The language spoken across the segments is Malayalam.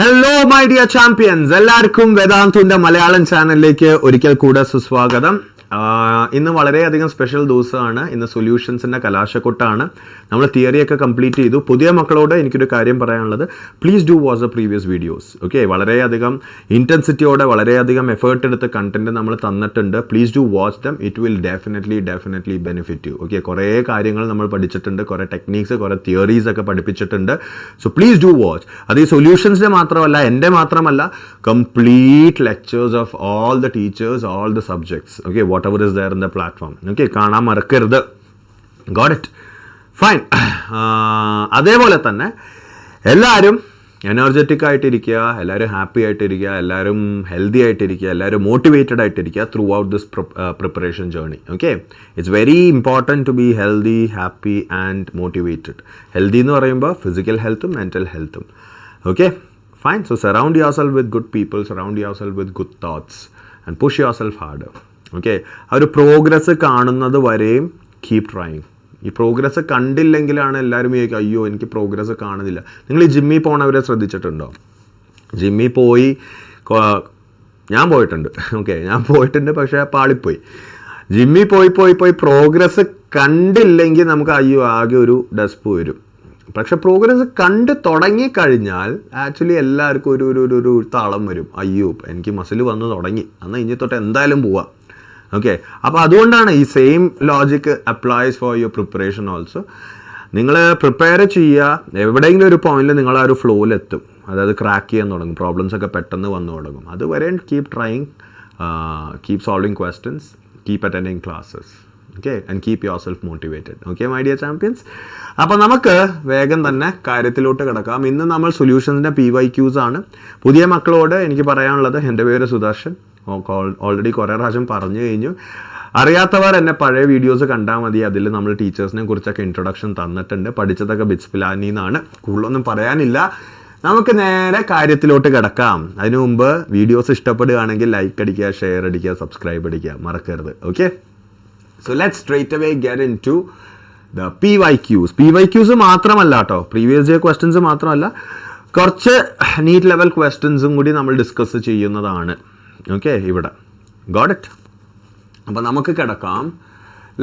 Hello my dear champions, എല്ലാവർക്കും വേദാന്തുന്റെ മലയാളം ചാനലിലേക്ക് ഒരിക്കൽ കൂടെ സുസ്വാഗതം. ഇന്ന് വളരെയധികം സ്പെഷ്യൽ ദിവസമാണ്. ഇന്ന് സൊല്യൂഷൻസിൻ്റെ കലാശക്കൊട്ടാണ്. നമ്മൾ തിയറിയൊക്കെ കംപ്ലീറ്റ് ചെയ്തു. പുതിയ മക്കളോട് എനിക്കൊരു കാര്യം പറയാനുള്ളത്, please do watch the previous videos. Okay, വളരെയധികം ഇൻറ്റൻസിറ്റിയോടെ വളരെയധികം എഫേർട്ട് എടുത്ത് കണ്ടന്റ് നമ്മൾ തന്നിട്ടുണ്ട്. Please do watch dum. It will definitely benefit U. Okay, കുറേ കാര്യങ്ങൾ നമ്മൾ പഠിച്ചിട്ടുണ്ട്, കുറേ ടെക്നീക്സ്, കുറേ തിയറീസ് ഒക്കെ പഠിപ്പിച്ചിട്ടുണ്ട്. So please do watch. അത് ഈ സൊല്യൂഷൻസിൻ്റെ മാത്രമല്ല, എൻ്റെ മാത്രമല്ല, complete lectures of all the teachers, all the subjects. Okay, whatever is there in the platform. Okay, കാണാൻ മറക്കരുത്. Got it? Fine. അതേപോലെ തന്നെ എല്ലാവരും എനർജറ്റിക് ആയിട്ടിരിക്കുക, എല്ലാവരും ഹാപ്പി ആയിട്ടിരിക്കുക, എല്ലാവരും ഹെൽത്തി ആയിട്ടിരിക്കുക, എല്ലാവരും മോട്ടിവേറ്റഡ് ആയിട്ടിരിക്കുക throughout this preparation journey. Okay, it's very important to be healthy, happy and motivated. Healthy എന്ന് പറയുമ്പോൾ ഫിസിക്കൽ ഹെൽത്തും മെൻ്റൽ ഹെൽത്തും. Okay, fine. So surround yourself with good people, surround yourself with good thoughts and push yourself harder. Okay, ആ ഒരു പ്രോഗ്രസ് കാണുന്നത് വരെയും കീപ് ട്രൈങ്. ഈ പ്രോഗ്രസ് കണ്ടില്ലെങ്കിലാണ് എല്ലാവരും ചോദിക്കുക, അയ്യോ എനിക്ക് പ്രോഗ്രസ് കാണുന്നില്ല. നിങ്ങൾ ഈ ജിമ്മിൽ പോണവരെ ശ്രദ്ധിച്ചിട്ടുണ്ടോ? ജിമ്മിൽ പോയി, ഞാൻ പോയിട്ടുണ്ട്. ഓക്കെ, ഞാൻ പോയിട്ടുണ്ട്, പക്ഷേ പാളിപ്പോയി. ജിമ്മിൽ പോയി പ്രോഗ്രസ് കണ്ടില്ലെങ്കിൽ നമുക്ക് അയ്യോ ആകെ ഒരു ഡസ്പ് വരും. പക്ഷെ പ്രോഗ്രസ് കണ്ട് തുടങ്ങിക്കഴിഞ്ഞാൽ ആക്ച്വലി എല്ലാവർക്കും ഒരു താളം വരും. അയ്യോ എനിക്ക് മസിൽ വന്ന് തുടങ്ങി, എന്നാൽ ഇനി തൊട്ട് എന്തായാലും പോവാം. ഓക്കെ, അപ്പോൾ അതുകൊണ്ടാണ് ഈ same logic applies for your preparation also. നിങ്ങൾ പ്രിപ്പയർ ചെയ്യുക, എവിടെയെങ്കിലും ഒരു പോയിന്റിൽ നിങ്ങൾ ആ ഒരു ഫ്ലോയിലെത്തും. അതായത് ക്രാക്ക് ചെയ്യാൻ തുടങ്ങും, പ്രോബ്ലംസ് ഒക്കെ പെട്ടെന്ന് വന്നു തുടങ്ങും. അതുവരെ keep trying, keep solving questions, keep attending classes. Okay, and keep your self motivated. Okay my dear champions, അപ്പോൾ നമുക്ക് വേഗം തന്നെ കാര്യത്തിലോട്ട് കിടക്കാം. ഇന്ന് നമ്മൾ സൊല്യൂഷൻസിൻ്റെ PYQs ആണ്. പുതിയ മക്കളോട് എനിക്ക് പറയാനുള്ളത്, എൻ്റെ പേര് സുദർശൻ. ഓൾറെഡി കുറേ പ്രാവശ്യം പറഞ്ഞു കഴിഞ്ഞു. അറിയാത്തവർ എന്നെ പഴയ വീഡിയോസ് കണ്ടാൽ മതി. അതിൽ നമ്മൾ ടീച്ചേഴ്സിനെ കുറിച്ചൊക്കെ ഇൻട്രൊഡക്ഷൻ തന്നിട്ടുണ്ട്. പഠിച്ചതൊക്കെ ബിറ്റ്സ് പിലാനിൽ നിന്നാണ്. കൂടുതലൊന്നും പറയാനില്ല. നമുക്ക് നേരെ കാര്യത്തിലോട്ട് കിടക്കാം. അതിനു മുമ്പ് വീഡിയോസ് ഇഷ്ടപ്പെടുകയാണെങ്കിൽ ലൈക്ക് അടിക്കുക, ഷെയർ അടിക്കുക, സബ്സ്ക്രൈബ് അടിക്കുക മറക്കരുത്. Okay, so let's straight away get into the PYQs. PYQs മാത്രമല്ല കേട്ടോ, പ്രീവിയസ് ഇയർ ക്വസ്റ്റ്യൻസ് മാത്രമല്ല, കുറച്ച് നീറ്റ് ലെവൽ ക്വസ്റ്റ്യൻസും കൂടി നമ്മൾ ഡിസ്കസ് ചെയ്യുന്നതാണ്. ഓക്കെ, ഇവിടെ ഗോട്ട് ഇറ്റ്. അപ്പോൾ നമുക്ക് കിടക്കാം.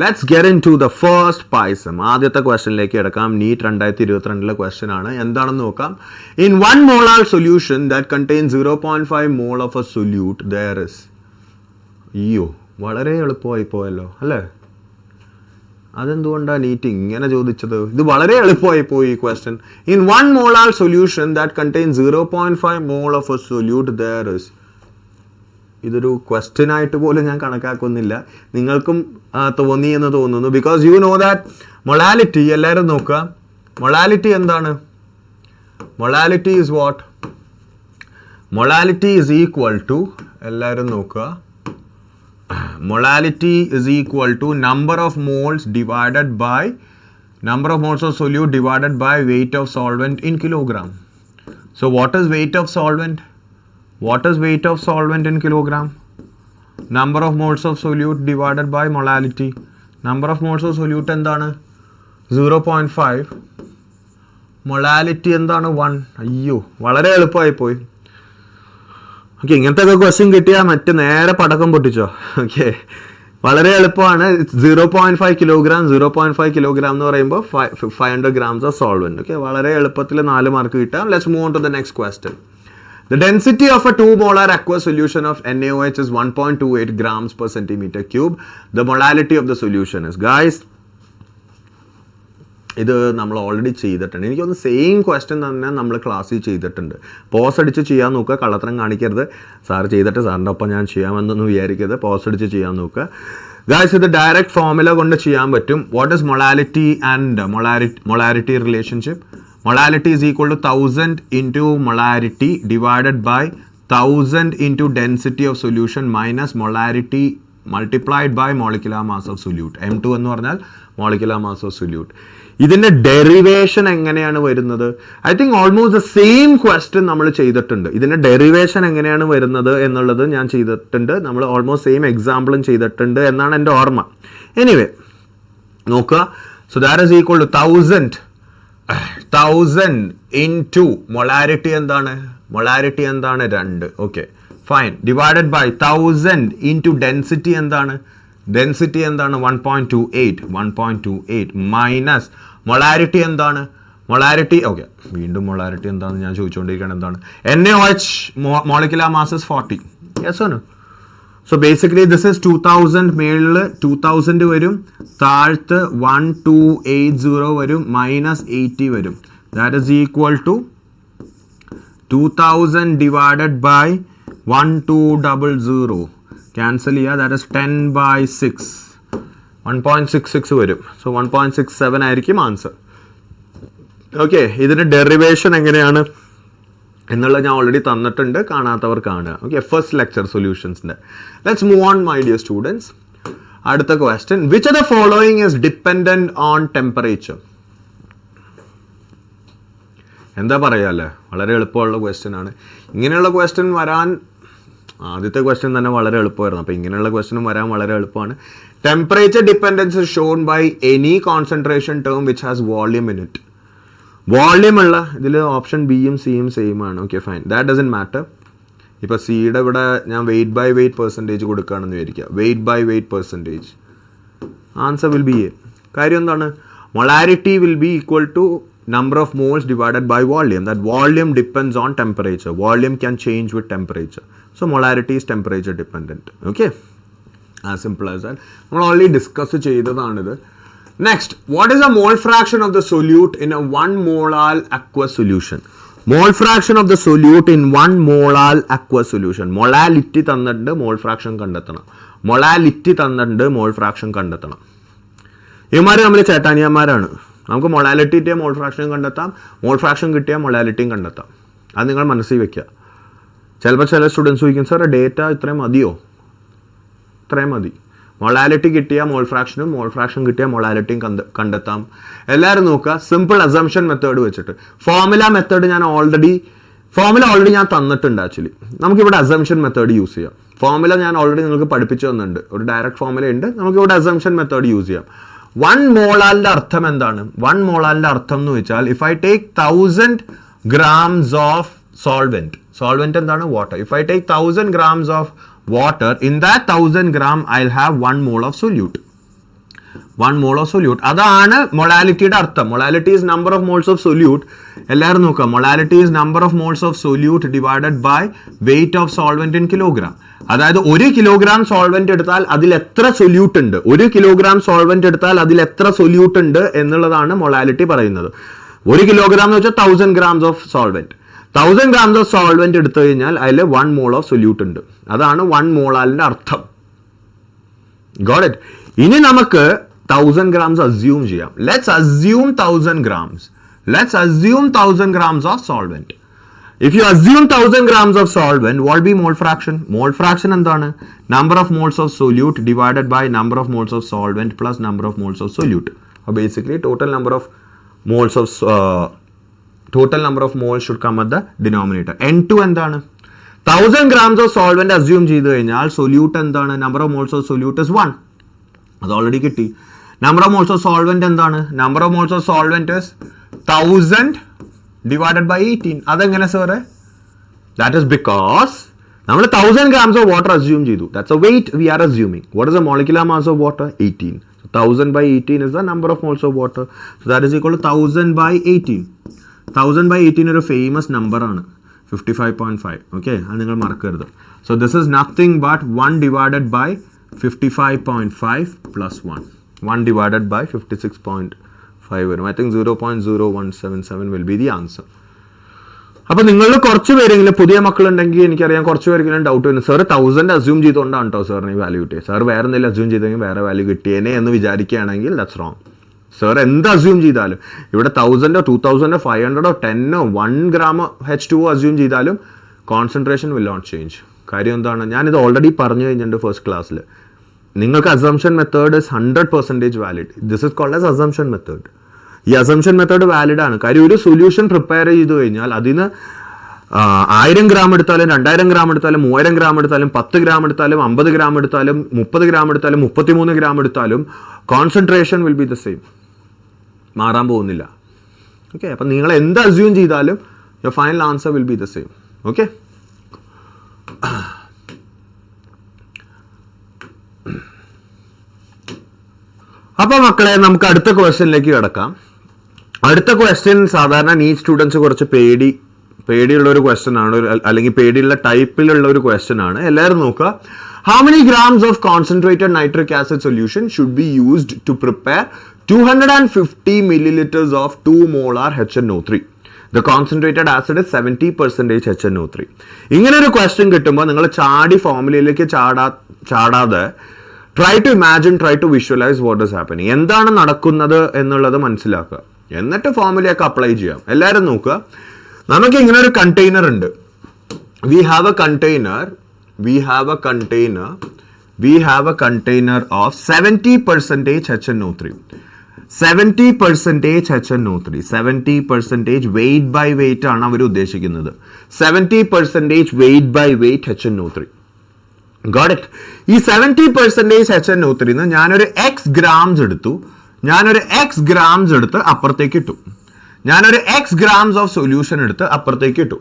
Let's get into the first payasam. ആദ്യത്തെ ക്വസ്റ്റ്യനിലേക്ക് കിടക്കാം. നീറ്റ് 2022 ക്വസ്റ്റ്യൻ ആണ്. എന്താണെന്ന് നോക്കാം. In 1 molar solution that contains 0.5 mole of a solute there is. അയ്യോ, വളരെ എളുപ്പമായി പോയല്ലോ അല്ലേ? അതെന്തുകൊണ്ടാണ് നീറ്റ് ഇങ്ങനെ ചോദിച്ചത്? ഇത് വളരെ എളുപ്പമായി പോയി ഈ question. In 1 molar solution that contains 0.5 mole of a solute there is. ഇതൊരു ക്വസ്റ്റ്യൻ ആയിട്ട് പോലും ഞാൻ കണക്കാക്കുന്നില്ല. നിങ്ങൾക്കും തോന്നി എന്ന് തോന്നുന്നു. Because you know that molality, എല്ലാവരും നോക്കുക, മൊളാലിറ്റി എന്താണ്? Molality is what? Molality is equal to, എല്ലാവരും നോക്കുക, molality is equal to number of moles divided by number of moles of solute divided by weight of solvent in kilogram. So what is weight of solvent? What is weight of solvent in kilogram? Number of moles of solute divided by molality. Number of moles of solute എന്താണ്? 0.5. മൊളാലിറ്റി എന്താണ്? 1. അയ്യോ, വളരെ എളുപ്പമായി പോയി. ഓക്കെ, ഇങ്ങനത്തെ ഒക്കെ ക്വസ്റ്റ്യൻ കിട്ടിയാൽ മറ്റ് നേരെ പടക്കം പൊട്ടിച്ചോ. ഓക്കെ, വളരെ എളുപ്പമാണ്. 0.5 kilogram 0.5 kilogram എന്ന് പറയുമ്പോൾ 500 grams of solvent. ഓക്കെ, വളരെ എളുപ്പത്തിൽ 4 മാർക്ക് കിട്ടാം. Let's move on to the next question. The density of a 2 molar aqueous solution of NaOH is 1.28 grams per centimeter cube. The molality of the solution is. Guys, ഇത് നമ്മൾ ഓൾറെഡി ചെയ്തിട്ടുണ്ട്. എനിക്കൊന്ന് സെയിം ക്വസ്റ്റ്യൻ തന്നെ നമ്മൾ ക്ലാസ്സിൽ ചെയ്തിട്ടുണ്ട്. പോസ് അടിച്ച് ചെയ്യാൻ നോക്കുക, കള്ളത്തരം കാണിക്കരുത്. സാർ ചെയ്തിട്ട് സാറിൻ്റെ ഒപ്പം ഞാൻ ചെയ്യാമെന്നൊന്നും വിചാരിക്കരുത്. പോസ് അടിച്ച് ചെയ്യാൻ നോക്കുക. ഗായ്സ്, ഇത് ഡയറക്റ്റ് ഫോർമുല കൊണ്ട് ചെയ്യാൻ പറ്റും. What is molality and molarity relationship? Molality is equal to 1000 into molarity divided by 1000 into density of solution minus molarity multiplied by molecular mass of solute. M2 എന്ന് പറഞ്ഞാൽ molecular mass of solute. ഇതിൻ്റെ ഡെറിവേഷൻ എങ്ങനെയാണ് വരുന്നത്? I think almost the same question നമ്മൾ ചെയ്തിട്ടുണ്ട്. ഇതിൻ്റെ ഡെറിവേഷൻ എങ്ങനെയാണ് വരുന്നത് എന്നുള്ളത് ഞാൻ ചെയ്തിട്ടുണ്ട്. നമ്മൾ ഓൾമോസ്റ്റ് സെയിം എക്സാമ്പിളും ചെയ്തിട്ടുണ്ട് എന്നാണ് എൻ്റെ ഓർമ്മ. എനിവേ നോക്കുക. So that is equal to 1000 into molarity എന്താണ്? Molarity എന്താണ് 2. Okay, fine. Divided by 1000 into density എന്താണ്? Density എന്താണ്? 1.28. 1.28 minus molarity എന്താണ്? Molarity, okay. വീണ്ടും molarity എന്താണെന്ന് ഞാൻ ചോദിച്ചുകൊണ്ടിരിക്കുകയാണ്. എന്താണ്? NaOH molecular mass is 40. Yes or no? So basically this is 2000 മേളിൽ 2000 വരും, താഴത്ത് 1280 വരും, minus 80 വരും. That is equal to 2000 divided by 1200. Cancel here, that is 10 by 6. 1.66 വരും. So 1.67 ആയിരിക്കും ആൻസർ. ഓക്കെ, ഇതിൻ്റെ ഡെറിവേഷൻ എങ്ങനെയാണ് എന്നുള്ളത് ഞാൻ ഓൾറെഡി തന്നിട്ടുണ്ട്, കാണാത്തവർ കാണുക. ഓക്കെ, ഫസ്റ്റ് ലെക്ചർ സൊല്യൂഷൻസിൻ്റെ. Let's move on my dear students. അടുത്ത question, which of the following is dependent on temperature? എന്താ പറയുക അല്ലേ, വളരെ എളുപ്പമുള്ള ക്വസ്റ്റ്യൻ ആണ്. ഇങ്ങനെയുള്ള ക്വസ്റ്റ്യൻ വരാൻ, ആദ്യത്തെ ക്വസ്റ്റ്യൻ തന്നെ വളരെ എളുപ്പമായിരുന്നു, അപ്പോൾ ഇങ്ങനെയുള്ള ക്വസ്റ്റ്യനും വരാൻ വളരെ എളുപ്പമാണ്. Temperature dependence is shown by any concentration term which has volume in it. Volume ഉള്ള ഇതിൽ ഓപ്ഷൻ ബിയും സിയും സെയിം ആണ്. Okay fine, that doesn't matter. ഇപ്പോൾ സിയുടെ ഇവിടെ ഞാൻ വെയ്റ്റ് ബൈ വെയ്റ്റ് പെർസെൻറ്റേജ് കൊടുക്കുകയാണെന്ന് വിചാരിക്കുക. Weight by weight percentage, answer will be A. കാര്യം എന്താണ്? Molarity will be equal to number of moles divided by volume. That volume depends on temperature. Volume can change with temperature. So molarity is temperature dependent. Okay, as simple as that. We already discussed cheyidadanidu. Next, what is the mole fraction of the solute in a 1 molar aqueous solution? Mole fraction of the solute in 1 molar aqueous solution. Molality തന്നിട്ടുണ്ട്, mole fraction കണ്ടെത്തണം. Molality തന്നിട്ടുണ്ട്, mole fraction കണ്ടെത്തണം. ഇവന്മാർ നമ്മൾ ചേട്ടാനിയന്മാരാണ്. നമുക്ക് മൊളാലിറ്റി കിട്ടിയാൽ മോൾ ഫ്രാക്ഷനും കണ്ടെത്താം, മോൾ ഫ്രാക്ഷൻ കിട്ടിയാൽ മൊളാലിറ്റിയും കണ്ടെത്താം. അത് നിങ്ങൾ മനസ്സിൽ വെക്കുക. ചിലപ്പോൾ ചില സ്റ്റുഡൻസ് ചോദിക്കും, സാർ ഡേറ്റ ഇത്രയും മതിയോ? ഇത്രയും മതി. മൊളാലിറ്റി കിട്ടിയാൽ മോൾ ഫ്രാക്ഷനും, മോൾ ഫ്രാക്ഷൻ കിട്ടിയാൽ മൊളാലിറ്റിയും കണ്ടെത്താം. എല്ലാവരും നോക്കുക, സിമ്പിൾ അസംഷൻ മെത്തേഡ് വെച്ചിട്ട്. ഫോർമുല മെത്തേഡ് ഞാൻ ഓൾറെഡി ഞാൻ തന്നിട്ടുണ്ട്. ആക്ച്വലി നമുക്കിവിടെ അസംഷൻ മെത്തേഡ് യൂസ് ചെയ്യാം. ഫോർമുല ഞാൻ ഓൾറെഡി നിങ്ങൾക്ക് പഠിപ്പിച്ചു തന്നിട്ടുണ്ട്. ഒരു ഡയറക്റ്റ് ഫോർമുല ഉണ്ട്, നമുക്കിവിടെ അസംഷൻ മെത്തേഡ് യൂസ് ചെയ്യാം. 1 മോളാലിൻ്റെ അർത്ഥം എന്താണ്? 1 മോളാലിൻ്റെ അർത്ഥം എന്ന് വെച്ചാൽ, if I take 1000 grams of solvent എന്താണ്? Water. If I take 1000 grams of water, in that 1000 gram I will have 1 mole of solute. 1 mole of solute, അതാണ് മൊളാലിറ്റിയുടെ അർത്ഥം. Molality is number of moles of solute. എല്ലാവരും നോക്കുക, molality is number of moles of solute divided by weight of solvent in kilogram. അതായത് 1 kilogram സോൾവെന്റ് എടുത്താൽ അതിൽ എത്ര സൊല്യൂട്ട് ഉണ്ട്, 1 kilogram സോൾവെന്റ് എടുത്താൽ അതിൽ എത്ര സൊല്യൂട്ട് ഉണ്ട് എന്നുള്ളതാണ് മൊളാലിറ്റി പറയുന്നത്. 1 kilogram എന്ന് വെച്ചാൽ 1000 grams of solvent. 1000 grams of solvent എടുത്തു കഴിഞ്ഞാൽ അതിൽ 1 mole ഓഫ് സൊല്യൂട്ട് ഉണ്ട്. അതാണ് 1 മോളാലിന്റെ അർത്ഥം. Got it? ഇനി നമുക്ക് 1000 grams അസ്യൂം ചെയ്യാം. Let's assume 1000 grams. Let's assume 1000 grams of solvent. If you assume 1000 grams of solvent, what will be mole fraction? Mole fraction എന്താണ്? Number of moles of solute divided by number of moles of solvent plus number of moles of solute. So basically total number of moles should come at the denominator. N2 എന്താണ്? 1000 grams of solvent assume ചെയ്തു കഴിഞ്ഞാൽ solute എന്താണ്? Number of moles of solute is 1. അത് ഓൾറെഡി കിട്ടി. Number of moles of solvent എന്താണ്? Number of moles of solvent is 1000 divided by 18. അതെങ്ങനെ സാറേ? ദാറ്റ് ഇസ് ബിക്കോസ് നമ്മൾ 1000 grams of water assume ചെയ്തു. That's a weight we are assuming. What is the molecular mass of water? 18. So 1000 by 18 is the number of moles of water. So that is equal to 1000 by 18. 1000 by 18 ഒരു ഫേമസ് നമ്പർ ആണ്, 55.5. ഓക്കെ, അത് നിങ്ങൾ മറക്കരുത്. So this is nothing but 1 divided by 55.5 plus 1. 1 divided by 56.5 വരും. I think 0.0177 will be the answer. അപ്പോൾ നിങ്ങളിൽ കുറച്ച് പേരെങ്കിലും പുതിയ മക്കളുണ്ടെങ്കിൽ എനിക്കറിയാം കുറച്ച് പേരെങ്കിലും ഡൗട്ട് വരുന്നു, സാർ 1000 അസ്യൂം ചെയ്തുകൊണ്ടാണ് കേട്ടോ സാറിന് ഈ വാല്യൂ കിട്ടിയത്, സാർ വേറെ എന്തെങ്കിലും അസ്യൂം ചെയ്തെങ്കിൽ വേറെ വാല്യൂ കിട്ടിയേനെ എന്ന് വിചാരിക്കുകയാണെങ്കിൽ ദാറ്റ്സ് റോങ്. സാർ എന്ത് അസ്യൂം ചെയ്താലും ഇവിടെ 1000 2000 500 10 1 gram H2O അസ്യൂം ചെയ്താലും കോൺസെൻട്രേഷൻ വിൽ നോട്ട് ചേഞ്ച്. കാര്യം എന്താണ്? ഞാനിത് ഓൾറെഡി പറഞ്ഞു കഴിഞ്ഞിട്ടുണ്ട് ഫസ്റ്റ് ക്ലാസ്സിൽ. നിങ്ങൾക്ക് assumption method is 100% valid. This is called as assumption method. ഈ അസംഷൻ മെത്തേഡ് വാലിഡ് ആണ്. കാര്യം ഒരു സൊല്യൂഷൻ പ്രിപ്പയർ ചെയ്ത് കഴിഞ്ഞാൽ അതിന് 1000 gram എടുത്താലും 2000 gram എടുത്താലും 3000 gram എടുത്താലും 10 gram എടുത്താലും 50 gram എടുത്താലും 30 gram എടുത്താലും 33 gram എടുത്താലും concentration will be the same, മാറാൻ പോകുന്നില്ല. ഓക്കെ, അപ്പം നിങ്ങൾ എന്ത് അസ്യൂം ചെയ്താലും your final answer will be the same. Okay. അപ്പോൾ മക്കളെ നമുക്ക് അടുത്ത ക്വസ്റ്റ്യനിലേക്ക് കിടക്കാം. അടുത്ത ക്വസ്റ്റ്യൻ സാധാരണ നീറ്റ് സ്റ്റുഡൻസ് കുറച്ച് പേടിയുള്ള ഒരു ക്വസ്റ്റ്യൻ ആണ്, അല്ലെങ്കിൽ പേടിയുള്ള ടൈപ്പിലുള്ള ഒരു ക്വസ്റ്റ്യൻ ആണ്. എല്ലാവരും നോക്കുക. How many grams of concentrated nitric acid solution should be used to prepare 250 milliliters of 2 molar HNO3? The concentrated acid is 70% HNO3. ഇങ്ങനെ ഒരു ക്വസ്റ്റ്യൻ കിട്ടുമ്പോൾ നിങ്ങൾ ചാടി ഫോർമുലയിലേക്ക് ചാടാതെ try to imagine, try to visualise what is happening, എന്താണ് നടക്കുന്നത് എന്നുള്ളത് മനസ്സിലാക്കുക, എന്നിട്ട് ഫോർമുലയൊക്കെ അപ്ലൈ ചെയ്യാം. എല്ലാവരും നോക്കുക. നമുക്ക് ഇങ്ങനെ ഒരു കണ്ടെയ്നർ ഉണ്ട്. We have a container of 70% HNO3. 70% HNO3. 70% weight by weight ആണ് അവർ ഉദ്ദേശിക്കുന്നത്. 70% weight by weight HNO3. Got it? ഈ 70% HNO3 ഞാനൊരു X grams എടുത്ത് അപ്പുറത്തേക്ക് ഇട്ടു. ഞാനൊരു X grams ഓഫ് സൊല്യൂഷൻ എടുത്ത് അപ്പുറത്തേക്ക് ഇട്ടു.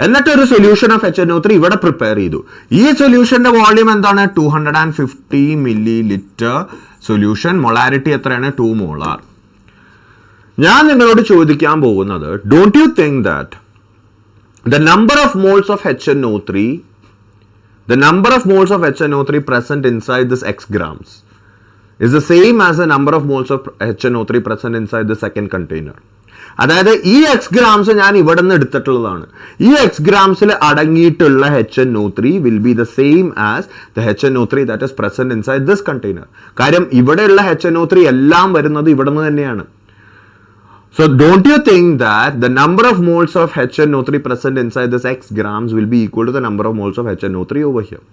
എന്നിട്ട് ഒരു സൊല്യൂഷൻ ഓഫ് HNO3 ഇവിടെ പ്രിപ്പയർ ചെയ്തു. ഈ സൊല്യൂഷന്റെ വോള്യൂം എന്താണ്? 250 milliliter സൊല്യൂഷൻ. മൊളാരിറ്റി എത്രയാണ്? 2 molar. ഞാൻ നിങ്ങളോട് ചോദിക്കാൻ പോകുന്നത്, don't you think that the number of moles of HNO3 present inside this X grams is the same as the number of moles of HNO3 present inside the second container. അതായത് ഈ എക്സ് ഗ്രാംസ് ഞാൻ ഇവിടെ നിന്ന് എടുത്തിട്ടുള്ളതാണ്. ഈ എക്സ് ഗ്രാംസിൽ അടങ്ങിയിട്ടുള്ള HNO3 will be the same as the HNO3 that is present inside this container. കാര്യം ഇവിടെയുള്ള HNO3 എല്ലാം വരുന്നത് ഇവിടെ നിന്ന് തന്നെയാണ്. So don't you think that the number of moles of HNO3 present inside this X grams will be equal to the number of moles of HNO3 over here?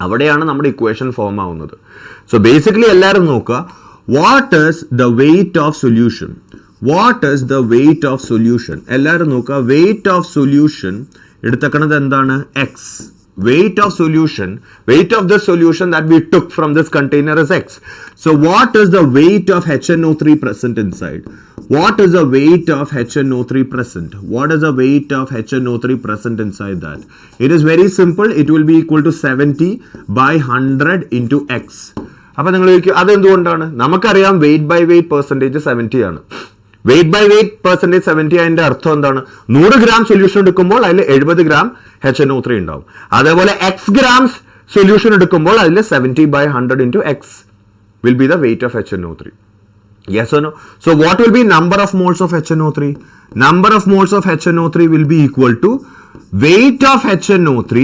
അവിടെയാണ് നമ്മുടെ ഇക്വേഷൻ ഫോം ആവുന്നത്. സോ ബേസിക്കലി എല്ലാവരും നോക്കുക. What is the weight of solution? എല്ലാവരും നോക്കുക. വെയിറ്റ് ഓഫ് സൊല്യൂഷൻ എടുത്തേക്കണത് എന്താണ്? X. Weight of the solution that we took from this container is X. So what is the weight of HNO3 present inside? What is the weight of HNO3 present inside that? It is very simple. It will be equal to 70 by 100 into X. അപ്പോൾ നിങ്ങൾ ചോദിക്കും അതെന്തുകൊണ്ടാണ്? നമുക്കറിയാം വെയിറ്റ് ബൈ വെയിറ്റ് പെർസെൻറ്റേജ് 70 ആണ്. വെയിറ്റ് ബൈ വെയിറ്റ് പെർസെൻറ്റേജ് 70 അതിൻ്റെ അർത്ഥം എന്താണ്? 100 ഗ്രാം സൊല്യൂഷൻ എടുക്കുമ്പോൾ അതിൽ 70 ഗ്രാം HNO3 ഉണ്ടാവും. അതേപോലെ എക്സ് ഗ്രാംസ് സൊല്യൂഷൻ എടുക്കുമ്പോൾ അതിൽ 70 by 100 into X will be the weight of HNO3. Yes or no? So what will be number of moles of HNO3? Number of moles of HNO3 will be equal to weight of HNO3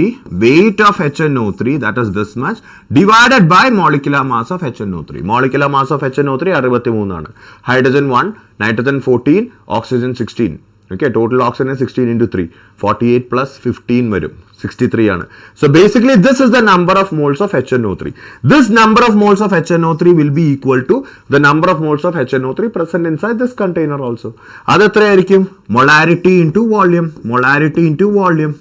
that is this much divided by molecular mass of HNO3. Molecular mass of HNO3 63 ആണ്. Hydrogen 1, nitrogen 14, oxygen 16. Okay, total oxygen is 16 into 3. 48 plus 15 വരും. 63 ആണ്. So basically this is the number of moles of HNO3. This number of moles of HNO3 will be equal to the number of moles of HNO3 present inside this container also. അത് എത്രയായിരിക്കും? Molarity into volume.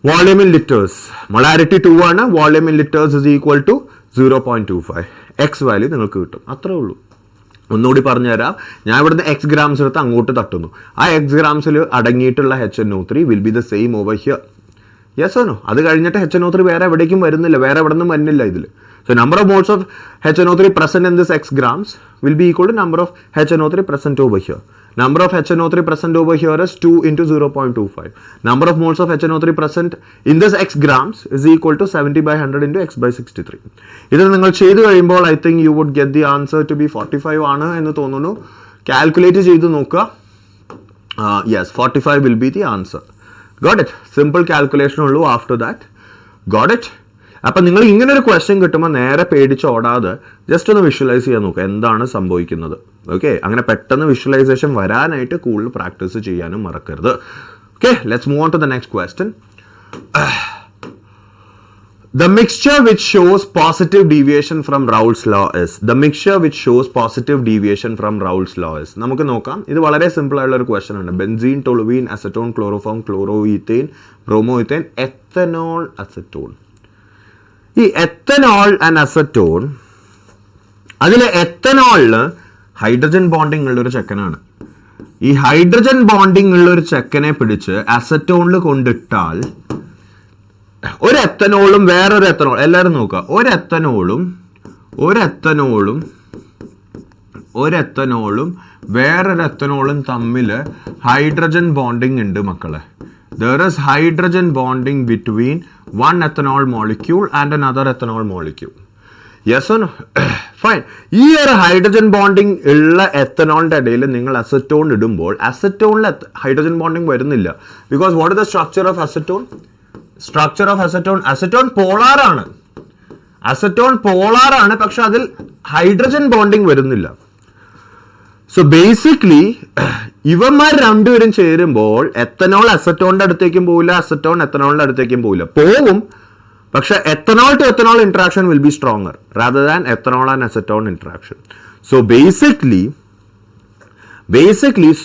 Volume in liters. Molarity 2 ആണ്. Volume in liters is equal to 0.25. X value നിങ്ങൾക്ക് കിട്ടും. അത്രേ ഉള്ളൂ. ഒന്നുകൂടി പറഞ്ഞുതരാം. ഞാൻ ഇവിടുന്ന് എക്സ് ഗ്രാംസ് എടുത്ത് അങ്ങോട്ട് തട്ടുന്നു. ആ എക്സ് ഗ്രാംസിൽ അടങ്ങിയിട്ടുള്ള HNO3 will be the same over here. Yes or no? അത് കഴിഞ്ഞിട്ട് HNO3 വേറെ എവിടേക്കും വരുന്നില്ല, വേറെ എവിടെ നിന്നും വരുന്നില്ല ഇതിൽ. So number of moles of HNO3 present in this X grams will be equal to number of HNO3 present over here. Number of HNO3 present over here is 2 into 0.25. Number of moles of HNO3 present in this X grams is equal to 70 by 100 into X by 63. ഇത് നിങ്ങൾ ചെയ്തു കഴിയുമ്പോൾ I think you would get the answer to be 45 ആണ് എന്ന് തോന്നുന്നു. കാൽക്കുലേറ്റ് ചെയ്ത് നോക്കുക. Yes, 45 will be the answer. Got it? Simple calculation ഉള്ളൂ after that. Got it? അപ്പം നിങ്ങൾ ഇങ്ങനെ ഒരു ക്വസ്റ്റ്യൻ കിട്ടുമ്പോൾ നേരെ പേടിച്ച് ഓടാതെ ജസ്റ്റ് ഒന്ന് വിഷ്വലൈസ് ചെയ്യാൻ നോക്കുക എന്താണ് സംഭവിക്കുന്നത്. ഓക്കെ, അങ്ങനെ പെട്ടെന്ന് വിഷ്വലൈസേഷൻ വരാനായിട്ട് കൂടുതൽ പ്രാക്ടീസ് ചെയ്യാനും മറക്കരുത്. Okay, let's move on to the next question. The mixture which shows positive deviation from Raoult's law is. നമുക്ക് നോക്കാം. ഇത് വളരെ സിമ്പിൾ ആയിട്ടുള്ള ഒരു ക്വസ്റ്റ്യൻ ആണ്. Benzene, toluene, acetone, chloroform, chloroethane, bromoethane, ethanol, acetone. ഈ എത്തനോൾ ആൻഡ് അസറ്റോൺ, അതിൽ എത്തനോളിന് ഹൈഡ്രജൻ ബോണ്ടിങ് ഉള്ളൊരു ചെക്കനാണ്. ഈ ഹൈഡ്രജൻ ബോണ്ടിങ് ഉള്ള ഒരു ചെക്കനെ പിടിച്ച് അസറ്റോണിൽ കൊണ്ടിട്ടാൽ ഒരു എത്തനോളും വേറൊരു എത്തനോൾ, എല്ലാവരും നോക്കുക, ഒരു എത്തനോളും വേറൊരു എത്തനോളും തമ്മിൽ ഹൈഡ്രജൻ ബോണ്ടിങ് ഉണ്ട് മക്കളെ. There is hydrogen bonding between one ethanol molecule and another ethanol molecule. Yes or no? Fine. ഈ ഒരു ഹൈഡ്രജൻ ബോണ്ടിങ് ഉള്ള എത്തനോളിന്റെ ഇടയിൽ നിങ്ങൾ അസറ്റോൺ ഇടുമ്പോൾ അസറ്റോണിൽ ഹൈഡ്രജൻ ബോണ്ടിങ് വരുന്നില്ല. Because what is the structure of acetone? Acetone polar ആണ്, പക്ഷെ അതിൽ ഹൈഡ്രജൻ ബോണ്ടിങ് വരുന്നില്ല. സോ ബേസിക്കലി ഇവന്മാർ രണ്ടുപേരും ചേരുമ്പോൾ എത്തനോൾ അസറ്റോണിന്റെ അടുത്തേക്കും പോവില്ല, അസറ്റോൺ എത്തനോളിന്റെ അടുത്തേക്കും പോവില്ല, പോവും, പക്ഷെ ethanol to ethanol interaction will be stronger rather than ethanol and acetone interaction. So basically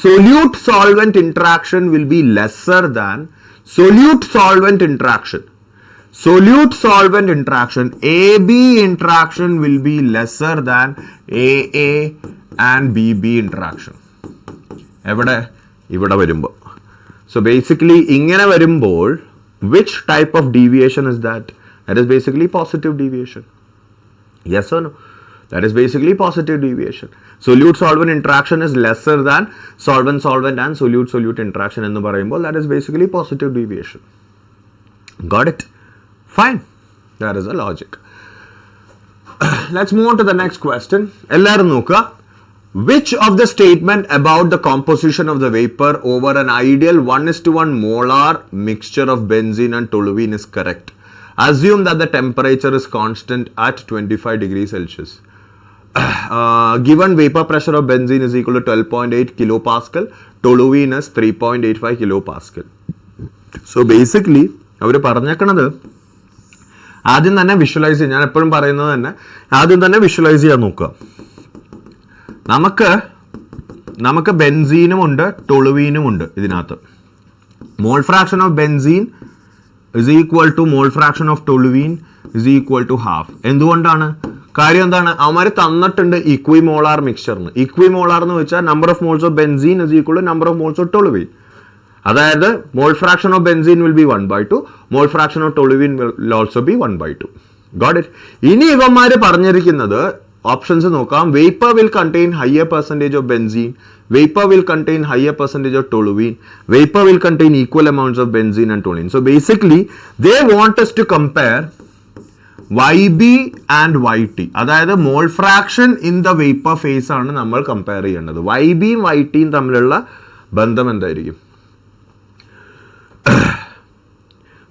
solute solvent interaction will be lesser than solute solvent interaction. AB interaction will be lesser than AA and BB interaction. ഇവിടെ വരുമ്പോൾ. So basically ഇങ്ങനെ വരുമ്പോൾ which type of deviation is that? That is basically positive deviation. Yes or no? That is basically positive deviation. Solute solvent interaction is lesser than solvent and solute interaction എന്ന് പറയുമ്പോൾ that is basically positive deviation. Got it? Fine. That is the logic. Let's move on to the next question. എല്ലാവരും നോക്കുക. Which of the statement about the composition of the vapor over an ideal 1:1 molar mixture of benzene and toluene is correct? Assume that the temperature is constant at 25 degrees Celsius. Given vapor pressure of benzene is equal to 12.8 kilopascal, toluene is 3.85 kilopascal. So basically അവർ പറഞ്ഞേക്കണത് ആദ്യം തന്നെ വിഷ്വലൈസ് ചെയ്യാൻ, ഞാൻ എപ്പോഴും പറയുന്നത് തന്നെ ആദ്യം തന്നെ വിഷ്വലൈസ് ചെയ്യാൻ നോക്കുക. നമുക്ക് ബെൻസീനും ഉണ്ട് ടൊളുവീനും ഉണ്ട് ഇതിനകത്ത്. Mole fraction of benzene is equal to mole fraction of toluene is equal to half. എന്തുകൊണ്ടാണ്? കാര്യം എന്താണ്? അവന്മാർ തന്നിട്ടുണ്ട് ഇക്വിമോളാർ മിക്സ്ചറിന്. ഇക്വിമോളാർ എന്ന് വെച്ചാൽ number of moles of benzene is equal to number of moles of toluene. അതായത് mole fraction of benzene will be 1/2, mole fraction of toluene will also be 1/2. Got it? ഇനി ഇവന്മാർ പറഞ്ഞിരിക്കുന്നത് ഓപ്ഷൻസ് നോക്കാം. Vapour will contain higher percentage of benzene, vapour will contain higher percentage of toluene, vapour will contain equal amounts of benzene and toluene. So basically they want us to compare YB and YT. അതായത് mole fraction in the vapour face ആണ് നമ്മൾ കമ്പയർ ചെയ്യേണ്ടത്. YBയും YTയും തമ്മിലുള്ള ബന്ധം എന്തായിരിക്കും?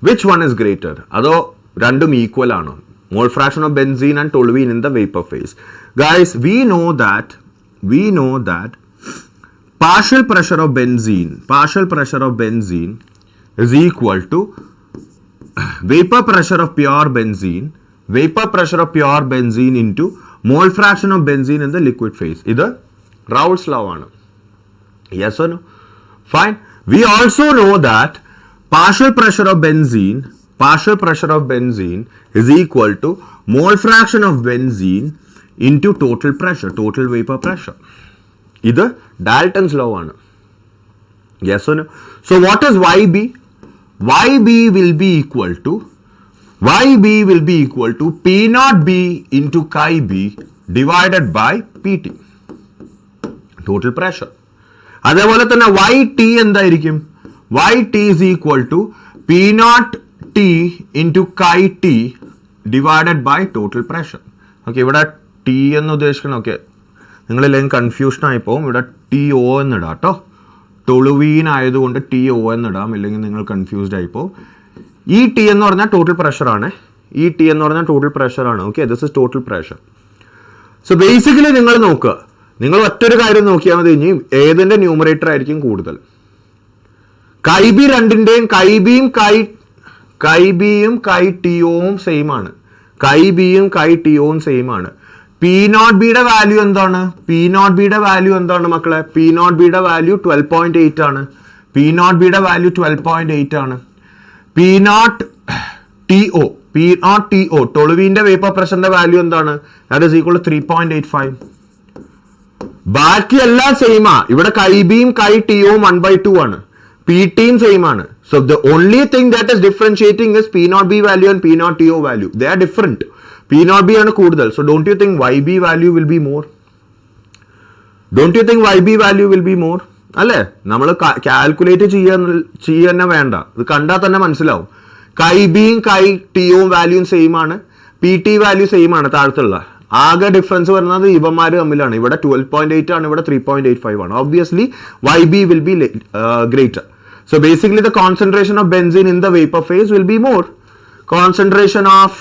Which one is greater? അതോ രണ്ടും ഈക്വൽ ആണോ? Mole fraction of benzene and toluene in the vapor phase. Guys, we know that partial pressure of benzene is equal to vapor pressure of pure benzene into mole fraction of benzene in the liquid phase. This Raoult's law. Yes or no? Fine. We also know that partial pressure of benzene is equal to mole fraction of benzene into total vapor pressure. This Dalton's law. Yes or no? So what is YB? YB will be equal to P naught B into chi B divided by PT, total pressure. അതേപോലെ തന്നെ YT എന്തായിരിക്കും? YT is equal to P naught T into chi T divided by total pressure. Okay, ഇവിടെ ടി എന്ന് ഉദ്ദേശിക്കണം. Okay, നിങ്ങളില്ലെങ്കിൽ confusion ആയിപ്പോവും. ഇവിടെ TO എന്നിടാം കേട്ടോ. ടൊളുവീൻ ആയതുകൊണ്ട് TO എന്നിടാം, ഇല്ലെങ്കിൽ നിങ്ങൾ കൺഫ്യൂസ്ഡ് ആയിപ്പോവും. ഈ ടി എന്ന് പറഞ്ഞാൽ ടോട്ടൽ പ്രഷറാണ്. Okay, this is total pressure. So basically നിങ്ങൾ നോക്കുക, നിങ്ങൾ ഒറ്റൊരു കാര്യം നോക്കിയാൽ മതി. ഇനി ഏതിൻ്റെ ന്യൂമറേറ്റർ ആയിരിക്കും കൂടുതൽ? കൈബി രണ്ടിൻ്റെയും കൈബിയും കൈ ടിഒവും സെയിം ആണ്. പി നോട്ട് ബിയുടെ വാല്യൂ എന്താണ്? മക്കളെ? പി നോട്ട് ബിയുടെ വാല്യൂ 12.8 ആണ്. പി നോട്ട് ടിഒ ടൊളുവീന്റെ വേപ്പർ പ്രഷറിന്റെ വാല്യൂ എന്താണ്? That is equal to 3.85. ബാക്കി എല്ലാം സെയിം ആ. ഇവിടെ കൈ ബിയും കൈ ടിയും 1/2 ആണ്. പി ടിയും സെയിം ആണ്. So the only thing that is differentiating is P0B value and P0TO value. They are different. P0B ആണ് കൂടുതൽ. So don't you think YB value will be more? Don't you think YB value will be more? അല്ലേ? നമ്മൾ കാൽക്കുലേറ്റ് ചെയ്യാൻ വേണ്ട, ഇത് കണ്ടാൽ തന്നെ മനസ്സിലാവും. കൈ ബിയും കൈ ടിയും വാല്യൂയും സെയിം ആണ്. പി ടി വാല്യൂ സെയിം ആണ്. താഴത്തുള്ള ആകെ ഡിഫറൻസ് വരുന്നത് ഇവന്മാർ തമ്മിലാണ്. ഇവിടെ 12.8 ആണ്, ഇവിടെ 3.85 ആണ്. Obviously YB will be greater. So basically the concentration of benzene in the vapor phase will be more. Concentration of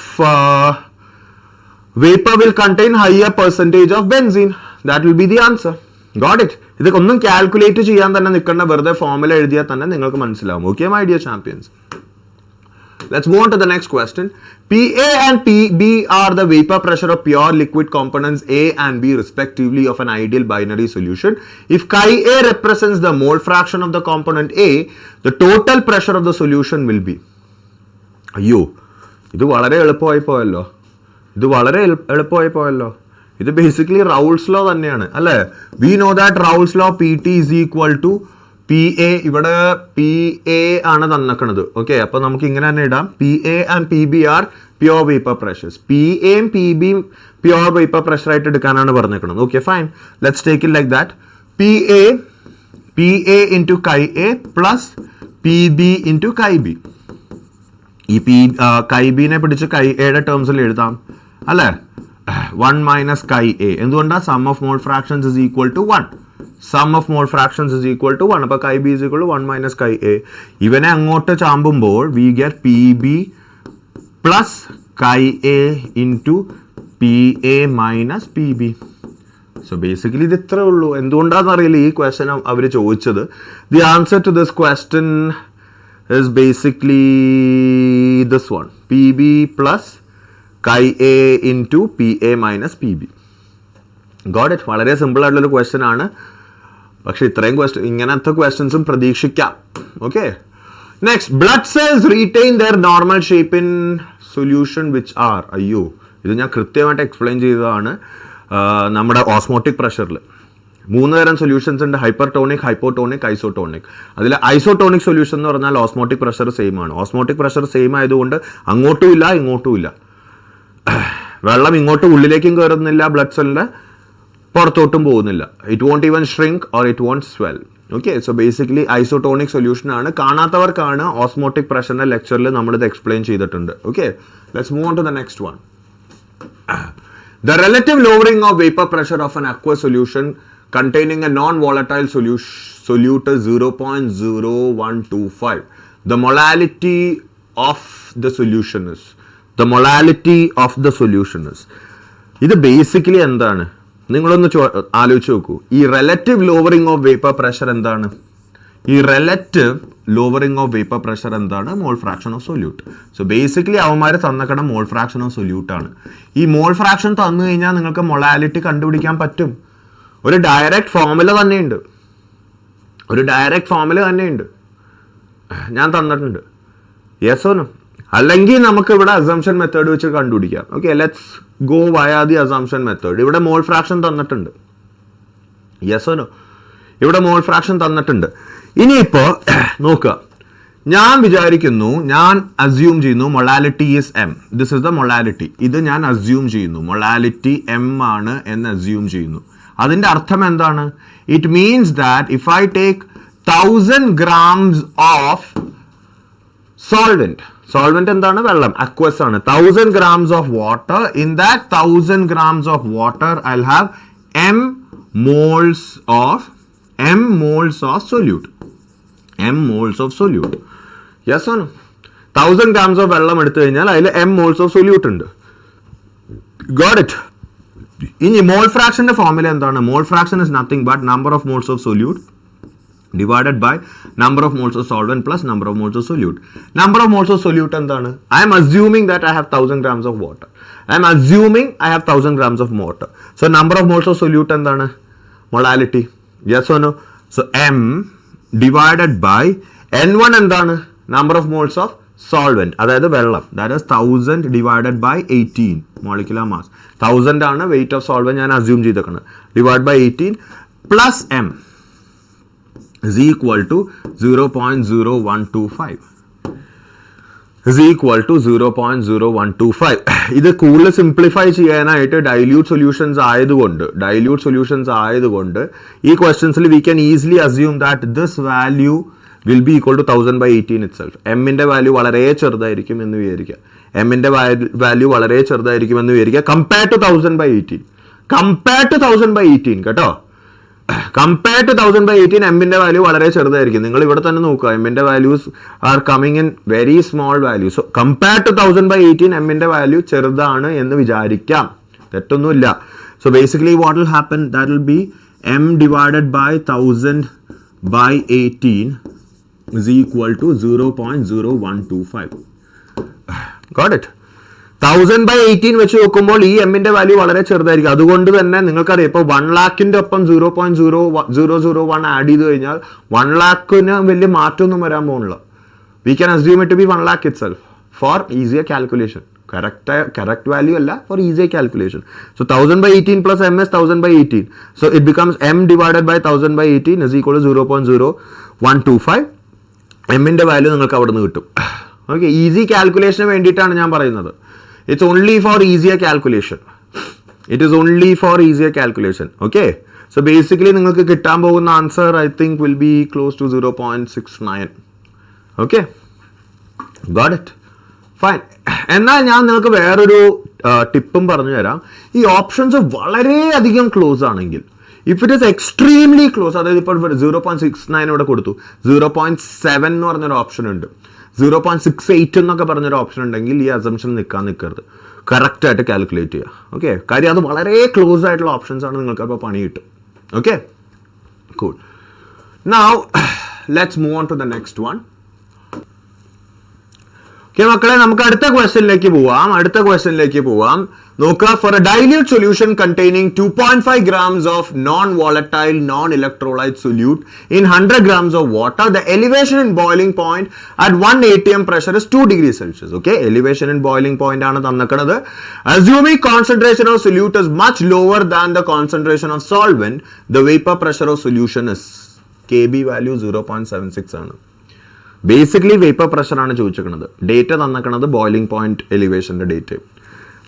vapor will contain higher percentage of benzene. That will be the answer. Got it? ഇതൊക്കെ ഒന്നും കാൽക്കുലേറ്റ് ചെയ്യാൻ തന്നെ നിൽക്കേണ്ട, വെറുതെ ഫോർമുല എഴുതിയാൽ തന്നെ നിങ്ങൾക്ക് മനസ്സിലാവും. Okay, my dear champions. Let's move on to the next question. PA and PB are the vapor pressure of pure liquid components A and B respectively of an ideal binary solution. If chi A represents the mole fraction of the component A, the total pressure of the solution will be. അയ്യോ, ഇത് വളരെ എളുപ്പമായി പോയല്ലോ. ഇത് ബേസിക്കലി റൗൾസ് ലോ തന്നെയാണ് അല്ലേ? V know that റൗൾസ് law PT is equal to PA. ഇവിടെ PA ആണ് തന്നിക്കണത്. ഓക്കെ, അപ്പൊ നമുക്ക് ഇങ്ങനെ തന്നെ ഇടാം. PA and PB are pure vapor pressures. PA യും PB യും pure vapor pressure ആയിട്ട് എടുക്കാനാണ് പറഞ്ഞേക്കണത്. Okay, fine. Let's take it like that. PA into chi A plus PB into chi B. ഈ chi B നെ പിടിച്ച് chi A യുടെ ടേംസിൽ എഴുതാം അല്ലേ? 1 minus chi A. എന്തുകൊണ്ടാ? Sum of mole fractions is equal to 1. Sum of mole fractions is equal to 1. അപ്പോൾ chi B is equal to 1 minus chi A. ഇവനെ അങ്ങോട്ട് ചാമ്പുമ്പോൾ we get PB plus chi A into PA minus PB. So basically ഇത് ഇത്രേ ഉള്ളൂ. എന്തുകൊണ്ടാണെന്ന് അറിയില്ല ഈ ക്വസ്റ്റ്യൻ അവർ ചോദിച്ചത്. The answer to this question is basically this one. PB plus chi A into PA minus PB. Got it? വളരെ സിമ്പിൾ ആയിട്ടുള്ളൊരു ക്വസ്റ്റ്യൻ ആണ്. പക്ഷെ ഇത്രയും ഇങ്ങനത്തെ ക്വസ്റ്റ്യൻസും പ്രതീക്ഷിക്കാം. Okay, next. Blood cells retain their normal shape in solution which are. അയ്യോ, ഇത് ഞാൻ കൃത്യമായിട്ട് എക്സ്പ്ലെയിൻ ചെയ്തതാണ്. നമ്മുടെ ഓസ്മോട്ടിക് പ്രഷറിൽ 3 തരം സൊല്യൂഷൻസ് ഉണ്ട്. Hypertonic, hypotonic, isotonic. അതിൽ ഐസോടോണിക് സൊല്യൂഷൻ എന്ന് പറഞ്ഞാൽ ഓസ്മോട്ടിക് പ്രഷർ സെയിം ആണ്. ഓസ്മോട്ടിക് പ്രഷർ സെയിം ആയതുകൊണ്ട് അങ്ങോട്ടും ഇല്ല ഇങ്ങോട്ടും ഇല്ല. വെള്ളം ഇങ്ങോട്ട് ഉള്ളിലേക്കും കയറുന്നില്ല, ബ്ലഡ് സെല്ലിൻ്റെ പുറത്തോട്ടും പോകുന്നില്ല. It won't even shrink or it won't swell. Okay, so basically isotonic solution ആണ്. കാണാത്തവർക്കാണ് ഓസ്മോട്ടിക് പ്രഷറിന്റെ ലെക്ചറിൽ നമ്മളിത് എക്സ്പ്ലെയിൻ ചെയ്തിട്ടുണ്ട്. Okay, let's move on to the next one. The relative lowering of vapor pressure of an aqueous solution containing a non-volatile solute is 0.0125. The molality of the solution is. The molality of the solution is. ഇത് ബേസിക്കലി എന്താണ്? നിങ്ങളൊന്ന് ആലോചിച്ച് നോക്കൂ. ഈ relative lowering of vapour pressure എന്താണ്? ഈ relative lowering of vapour pressure എന്താണ്? Mole fraction of solute. So basically അവന്മാർ തന്നക്കണം മോൾ ഫ്രാക്ഷൻ ഓഫ് സൊല്യൂട്ട് ആണ്. ഈ മോൾ ഫ്രാക്ഷൻ തന്നു കഴിഞ്ഞാൽ നിങ്ങൾക്ക് മൊളാലിറ്റി കണ്ടുപിടിക്കാൻ പറ്റും. ഒരു ഡയറക്റ്റ് ഫോർമുല തന്നെയുണ്ട്. ഞാൻ തന്നിട്ടുണ്ട്. Yes or no? അല്ലെങ്കിൽ നമുക്ക് ഇവിടെ അസംഷൻ മെത്തേഡ് വെച്ച് കണ്ടുപിടിക്കാം. Okay, let's go via the assumption method. ഇവിടെ മോൾ ഫ്രാക്ഷൻ തന്നിട്ടുണ്ട്. Yes or no? ഇവിടെ മോൾ ഫ്രാക്ഷൻ തന്നിട്ടുണ്ട്. ഇനിയിപ്പോൾ നോക്കുക, ഞാൻ വിചാരിക്കുന്നു, ഞാൻ അസ്യൂം ചെയ്യുന്നു molality is M. This is the molality. ഇത് ഞാൻ അസ്യൂം ചെയ്യുന്നു മൊളാലിറ്റി M ആണ് എന്ന് അസ്യൂം ചെയ്യുന്നു. അതിൻ്റെ അർത്ഥം എന്താണ്? It means that if I take 1000 grams of solvent എന്താണ്? വെള്ളം, അക്വസ് ആണ്. 1000 grams of water. In that 1000 grams of water, I'll have m moles of solute. Yes or no? 1000 grams of വെള്ളം എടുത്തു കഴിഞ്ഞാൽ അതിൽ m moles of solute ഉണ്ട്. Got it? ഇനി മോൾ ഫ്രാക്ഷന്റെ ഫോർമുല എന്താണ്? Mole fraction is nothing but number of moles of solute divided by number of moles of solvent plus number of moles of solute. Number of moles of solute എന്താണ്? I am assuming that I have 1000 grams of water. I am assuming I have 1000 grams of water. So number of moles of solute എന്താണ്? Molality. Yes or no? So M divided by N1 എന്താണ്? Number of moles of solvent, അതായത് വെള്ളം, that is 1000 divided by 18 molecular mass. 1000 ആണ് വെയിറ്റ് ഓഫ് സോൾവെന്റ് ഞാൻ അസ്യൂം ചെയ്തേക്കുന്നത്. Divide by 18 plus M is equal to 0.0125 is equal to 0.0125. ഇത് കൂടുതൽ സിംപ്ലിഫൈ ചെയ്യാനായിട്ട് ഡൈല്യൂട്ട് സൊല്യൂഷൻസ് ആയതുകൊണ്ട് ഈ ക്വസ്റ്റ്യൻസിൽ we can easily assume that this value will be equal to 1000 by 18 itself. എമ്മിന്റെ വാല്യൂ വളരെ ചെറുതായിരിക്കും എന്ന് വിചാരിക്കുക. എമ്മിന്റെ വാല്യൂ വളരെ ചെറുതായിരിക്കും എന്ന് വിചാരിക്കുക compare to 1000 by 18. Compare to 1000 by 18 കേട്ടോ. കമ്പയർ ടു 1000 by 18 എമ്മിന്റെ വാല്യൂ വളരെ ചെറുതായിരിക്കും. നിങ്ങൾ ഇവിടെ തന്നെ നോക്കുക, എമ്മിന്റെ values are coming in very small value. So compare to 1000 by 18 എമ്മിന്റെ വാല്യൂ ചെറുതാണ് എന്ന് വിചാരിക്കാം, തെറ്റൊന്നുമില്ല. So basically what will happen, that will be M divided by 1000 by 18 is equal to 0.0125. Got it? 1000 by 18 വെച്ച് നോക്കുമ്പോൾ ഈ എമ്മിന്റെ വാല്യൂ വളരെ ചെറുതായിരിക്കും. അതുകൊണ്ട് തന്നെ നിങ്ങൾക്കറിയാം, ഇപ്പോൾ 1 lakhന്റെ ഒപ്പം 0.0001 ആഡ് ചെയ്ത് കഴിഞ്ഞാൽ 1 lakhന് വലിയ മാറ്റമൊന്നും വരാൻ പോകുന്നില്ല. We can assume it to be 1 lakh itself for easier calculation. Correct value അല്ല, for easier calculation. So 1000 by 18 plus M is 1000 by 18. So it becomes M divided by 1000 by 18 is equal to 0.0125. എമ്മിന്റെ വാല്യൂ നിങ്ങൾക്ക് അവിടെ നിന്ന് കിട്ടും. ഓക്കെ, ഈസി കാൽക്കുലേഷന് വേണ്ടിയിട്ടാണ് ഞാൻ പറയുന്നത്. It's only for easier calculation. It is only for easier calculation. Okay. So basically നിങ്ങൾക്ക് കിട്ടാൻ പോകുന്ന answer I think will be close to 0.69. Okay. Got it? Fine. എന്നാൽ ഞാൻ നിങ്ങൾക്ക് വേറൊരു ടിപ്പും പറഞ്ഞു തരാം. ഈ ഓപ്ഷൻസ് വളരെയധികം ക്ലോസ് ആണെങ്കിൽ, if it is extremely close, അതായത് ഇപ്പോൾ 0.69 ഇവിടെ കൊടുത്തു, 0.7 എന്ന് പറഞ്ഞൊരു ഓപ്ഷൻ ഉണ്ട്, 0.68 എന്നൊക്കെ പറഞ്ഞൊരു ഓപ്ഷൻ ഉണ്ടെങ്കിൽ ഈ അസംഷൻ നിൽക്കരുത്, കറക്റ്റായിട്ട് കാൽക്കുലേറ്റ് ചെയ്യുക. ഓക്കെ, കാര്യം അത് വളരെ ക്ലോസ് ആയിട്ടുള്ള ഓപ്ഷൻസ് ആണ്, നിങ്ങൾക്ക് അപ്പോൾ പണി കിട്ടും. Okay, cool. Now let's move on to the next one. Okay മക്കളെ, നമുക്ക് അടുത്ത ക്വസ്റ്റ്യനിലേക്ക് പോവാം. നോക്കുക, for a dilute solution containing 2.5 grams of non-volatile non-electrolyte solute in 100 grams of water, the elevation in boiling point at 1 atm pressure is 2 degrees Celsius. Okay, elevation in boiling point ആണ് തന്നിരിക്കുന്നത്. Assuming concentration of solute is much lower than the concentration of solvent, the vapor pressure of solution is kb value 0.76 ആണ്. ബേസിക്കലി വേപ്പർ പ്രഷർ ആണ് ചോദിച്ചിരിക്കുന്നത്. ഡേറ്റ തന്നിരിക്കുന്നത് ബോയിലിംഗ് പോയിന്റ് എലിവേഷന്റെ ഡേറ്റ.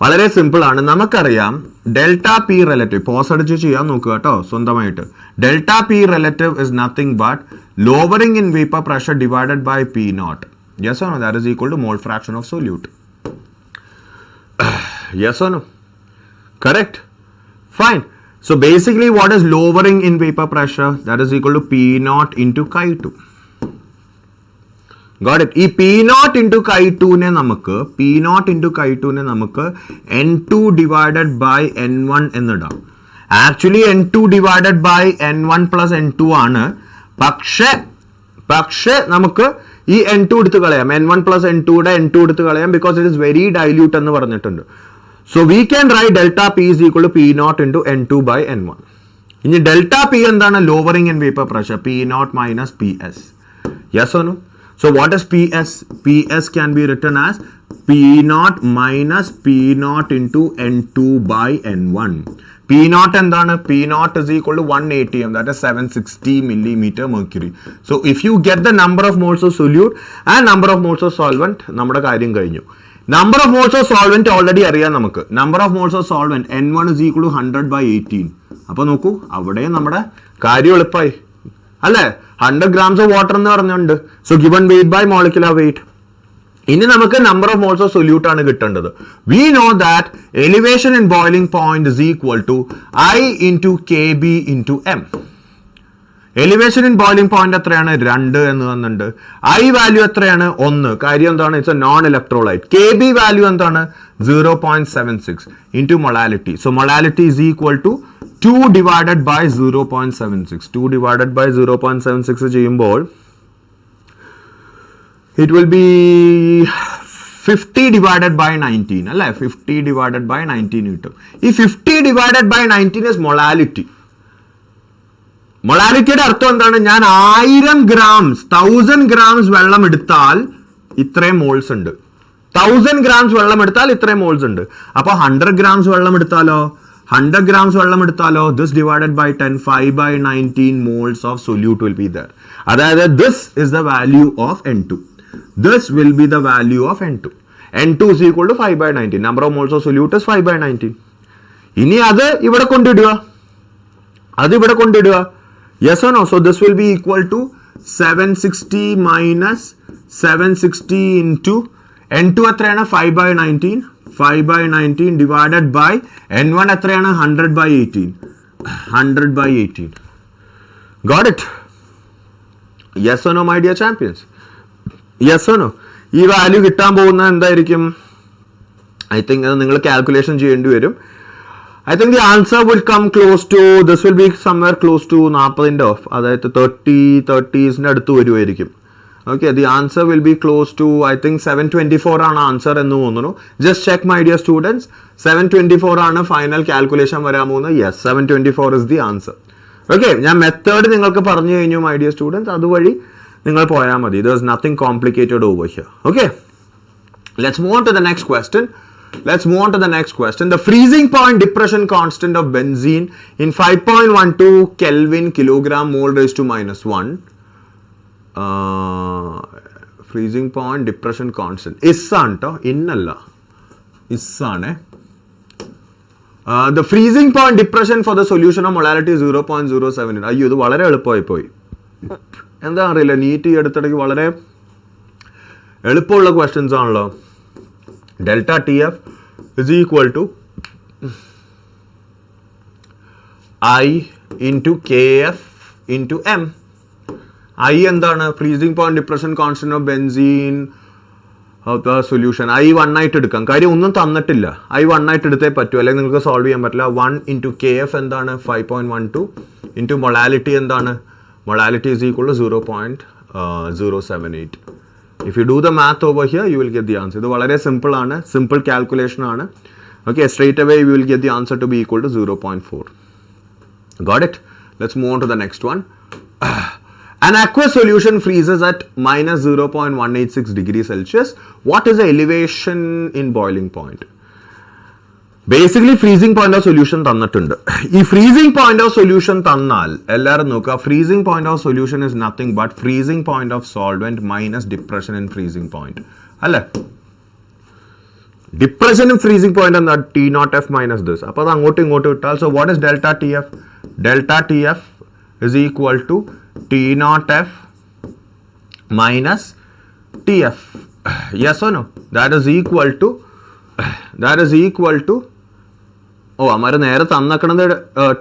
വളരെ സിമ്പിൾ ആണ്. നമുക്കറിയാം ഡെൽറ്റ പി റിലേറ്റീവ്, പോസ് അടിച്ച് ചെയ്യാൻ നോക്കുക കേട്ടോ സ്വന്തമായിട്ട്. Delta P relative is nothing but lowering in vapour pressure divided by P naught. Yes or no? That is equal to mole fraction of solute. Yes or no? Correct. Fine. So basically what is lowering in vapor pressure? That is equal to P naught into chi2. Got it? ഈ P naught into chi2 നെ നമുക്ക് N2 divided by N1 എന്നിടാം. Actually N2 divided by N1 plus N2 ആണ്. പക്ഷേ നമുക്ക് ഈ N2 എടുത്ത് കളയാം. N1 plus N2 എടുത്ത് കളയാം, because it is very dilute എന്ന് പറഞ്ഞിട്ടുണ്ട്. So we can write delta P is equal to P naught into N2 by N1. ഇനി delta P എന്താണ്? Lowering in vapor pressure. P naught minus PS. Yes or no? So what is PS? PS can be written as P naught minus P naught into N2 by N1. P naught എന്താണ്? P naught is equal to 1 atm, that is 760 millimeter mercury. So if you get the number of moles of solute and number of moles of solvent, നമ്മുടെ കാര്യം കഴിഞ്ഞു. Number of moles of solvent already അറിയാം നമുക്ക്. Number of moles of solvent N1 is equal to 100 by 18. അപ്പോൾ നോക്കൂ, അവിടെ നമ്മുടെ കാര്യം എളുപ്പമായി അല്ലേ? 100 grams of water എന്ന് പറഞ്ഞുണ്ട്. So given weight by molecular weight. ഇനി നമുക്ക് number of moles of solute ആണ് കിട്ടേണ്ടത്. We know that elevation in boiling point is equal to I into KB into M. Elevation in boiling point എത്രയാണ്? 2 എന്ന് വന്നിട്ടുണ്ട്. I വാല്യൂ എത്രയാണ്? 1. കാര്യം എന്താണ്? It's a non electrolyte. KB value എന്താണ്? 0.76 into molality. So molality is equal to 2 divided by 0.76. 2 divided by 0.76 ചെയ്യുമ്പോൾ it will be 50 divided by 19 അല്ലേ? 50 divided by 19 കിട്ടും. ഈ 50 divided by 19 is മൊളാലിറ്റി. മൊളാലിറ്റിയുടെ അർത്ഥം എന്താണ്? ഞാൻ 1000 grams വെള്ളം എടുത്താൽ ഇത്രയും മോൾസ് ഉണ്ട്. 1000 grams വെള്ളം എടുത്താൽ ഇത്രയും മോൾസ് ഉണ്ട്. അപ്പോൾ 100 grams വെള്ളം എടുത്താലോ 100 grams വെള്ളം എടുത്താലോ this divided by 10 5/19 moles of solute will be there. അതായത് this is the value of N2. This will be the value of N2. N2 is equal to 5/19. Number of moles of solute is 5/19. ഇനി അത് ഇവിടെ കൊണ്ടിടുക. Yes or no? So this will be equal to 760 minus 760 into N2 എത്രയാണ് 5/19. 5/19 divided by N1 എത്രയാണ് 100/18. 100/18. Got it? Yes or no, my dear champions? Yes or no? ഈ വാല്യൂ കിട്ടാൻ പോകുന്നത് എന്തായിരിക്കും? ഐ തിങ്ക് നിങ്ങൾ കാൽക്കുലേഷൻ ചെയ്യേണ്ടി വരും. I think the answer will come close to, this will be somewhere close to 40 off. അതായത് 30s അടുത്ത് വരുമായിരിക്കും. Okay, the answer will be close to, I think 724 ആണ് ആൻസർ എന്ന് തോന്നുന്നു. Just check my dear students. 724 ആണ് ഫൈനൽ കാൽക്കുലേഷൻ വരാൻ പോകുന്നത്. Yes, 724 is the answer. Okay, ഞാൻ മെത്തേഡ് നിങ്ങൾക്ക് പറഞ്ഞു കഴിഞ്ഞു my dear students. അതുവഴി നിങ്ങൾ പോയാൽ മതി. There is nothing complicated over here. Okay, let's move on to the next question. The freezing point depression constant of benzene in 5.12 Kelvin kilogram mole raised to -1. Freezing point depression constant. Is anto innalla. Is ane. The freezing point depression for the solution of molality is 0.07. അയ്യോ ഇത് വളരെ എളുപ്പമായി പോയി. എന്താ അറിയില്ല, നീറ്റ് എടുത്തിടയ്ക്ക് വളരെ എളുപ്പമുള്ള ക്വസ്റ്റ്യൻസ് ആണല്ലോ. Delta TF is equal to I into KF into M. I എന്താണ്? freezing point depression constant of benzene of the solution. I 1 ആയിട്ട് എടുക്കാം, കാര്യം ഒന്നും തന്നിട്ടില്ല. I 1 ആയിട്ട് എടുത്തേ പറ്റൂ, അല്ലെങ്കിൽ നിങ്ങൾക്ക് സോൾവ് ചെയ്യാൻ പറ്റില്ല. 1 into KF എന്താണ്? 5.12 into molality എന്താണ്? Molality is equal to 0.078. If you do the math over here, you will get the answer. ഇത് വളരെ സിമ്പിൾ ആണ്, സിമ്പിൾ കാൽക്കുലേഷൻ ആണ്. Okay, straight away you will get the answer to be equal to 0.4. Got it? Let's move on to the next one. An aqueous solution freezes at minus 0.186 degrees Celsius. What is the elevation in boiling point? Basically freezing point of solution തന്നിട്ടുണ്ട്. ഈ freezing point of solution തന്നാൽ എല്ലാവരും നോക്കുക, freezing point of solution is nothing but freezing point of solvent minus depression in freezing point. അല്ലേ? Depression in freezing point എന്താ? T0F minus this. അപ്പോൾ അത് അങ്ങോട്ടും ഇങ്ങോട്ടും ഇട്ടാൽ, so what is delta TF? Delta TF is equal to T0F minus TF. Yes or no? That is equal to അമാര് നേരെ തന്നക്കണത്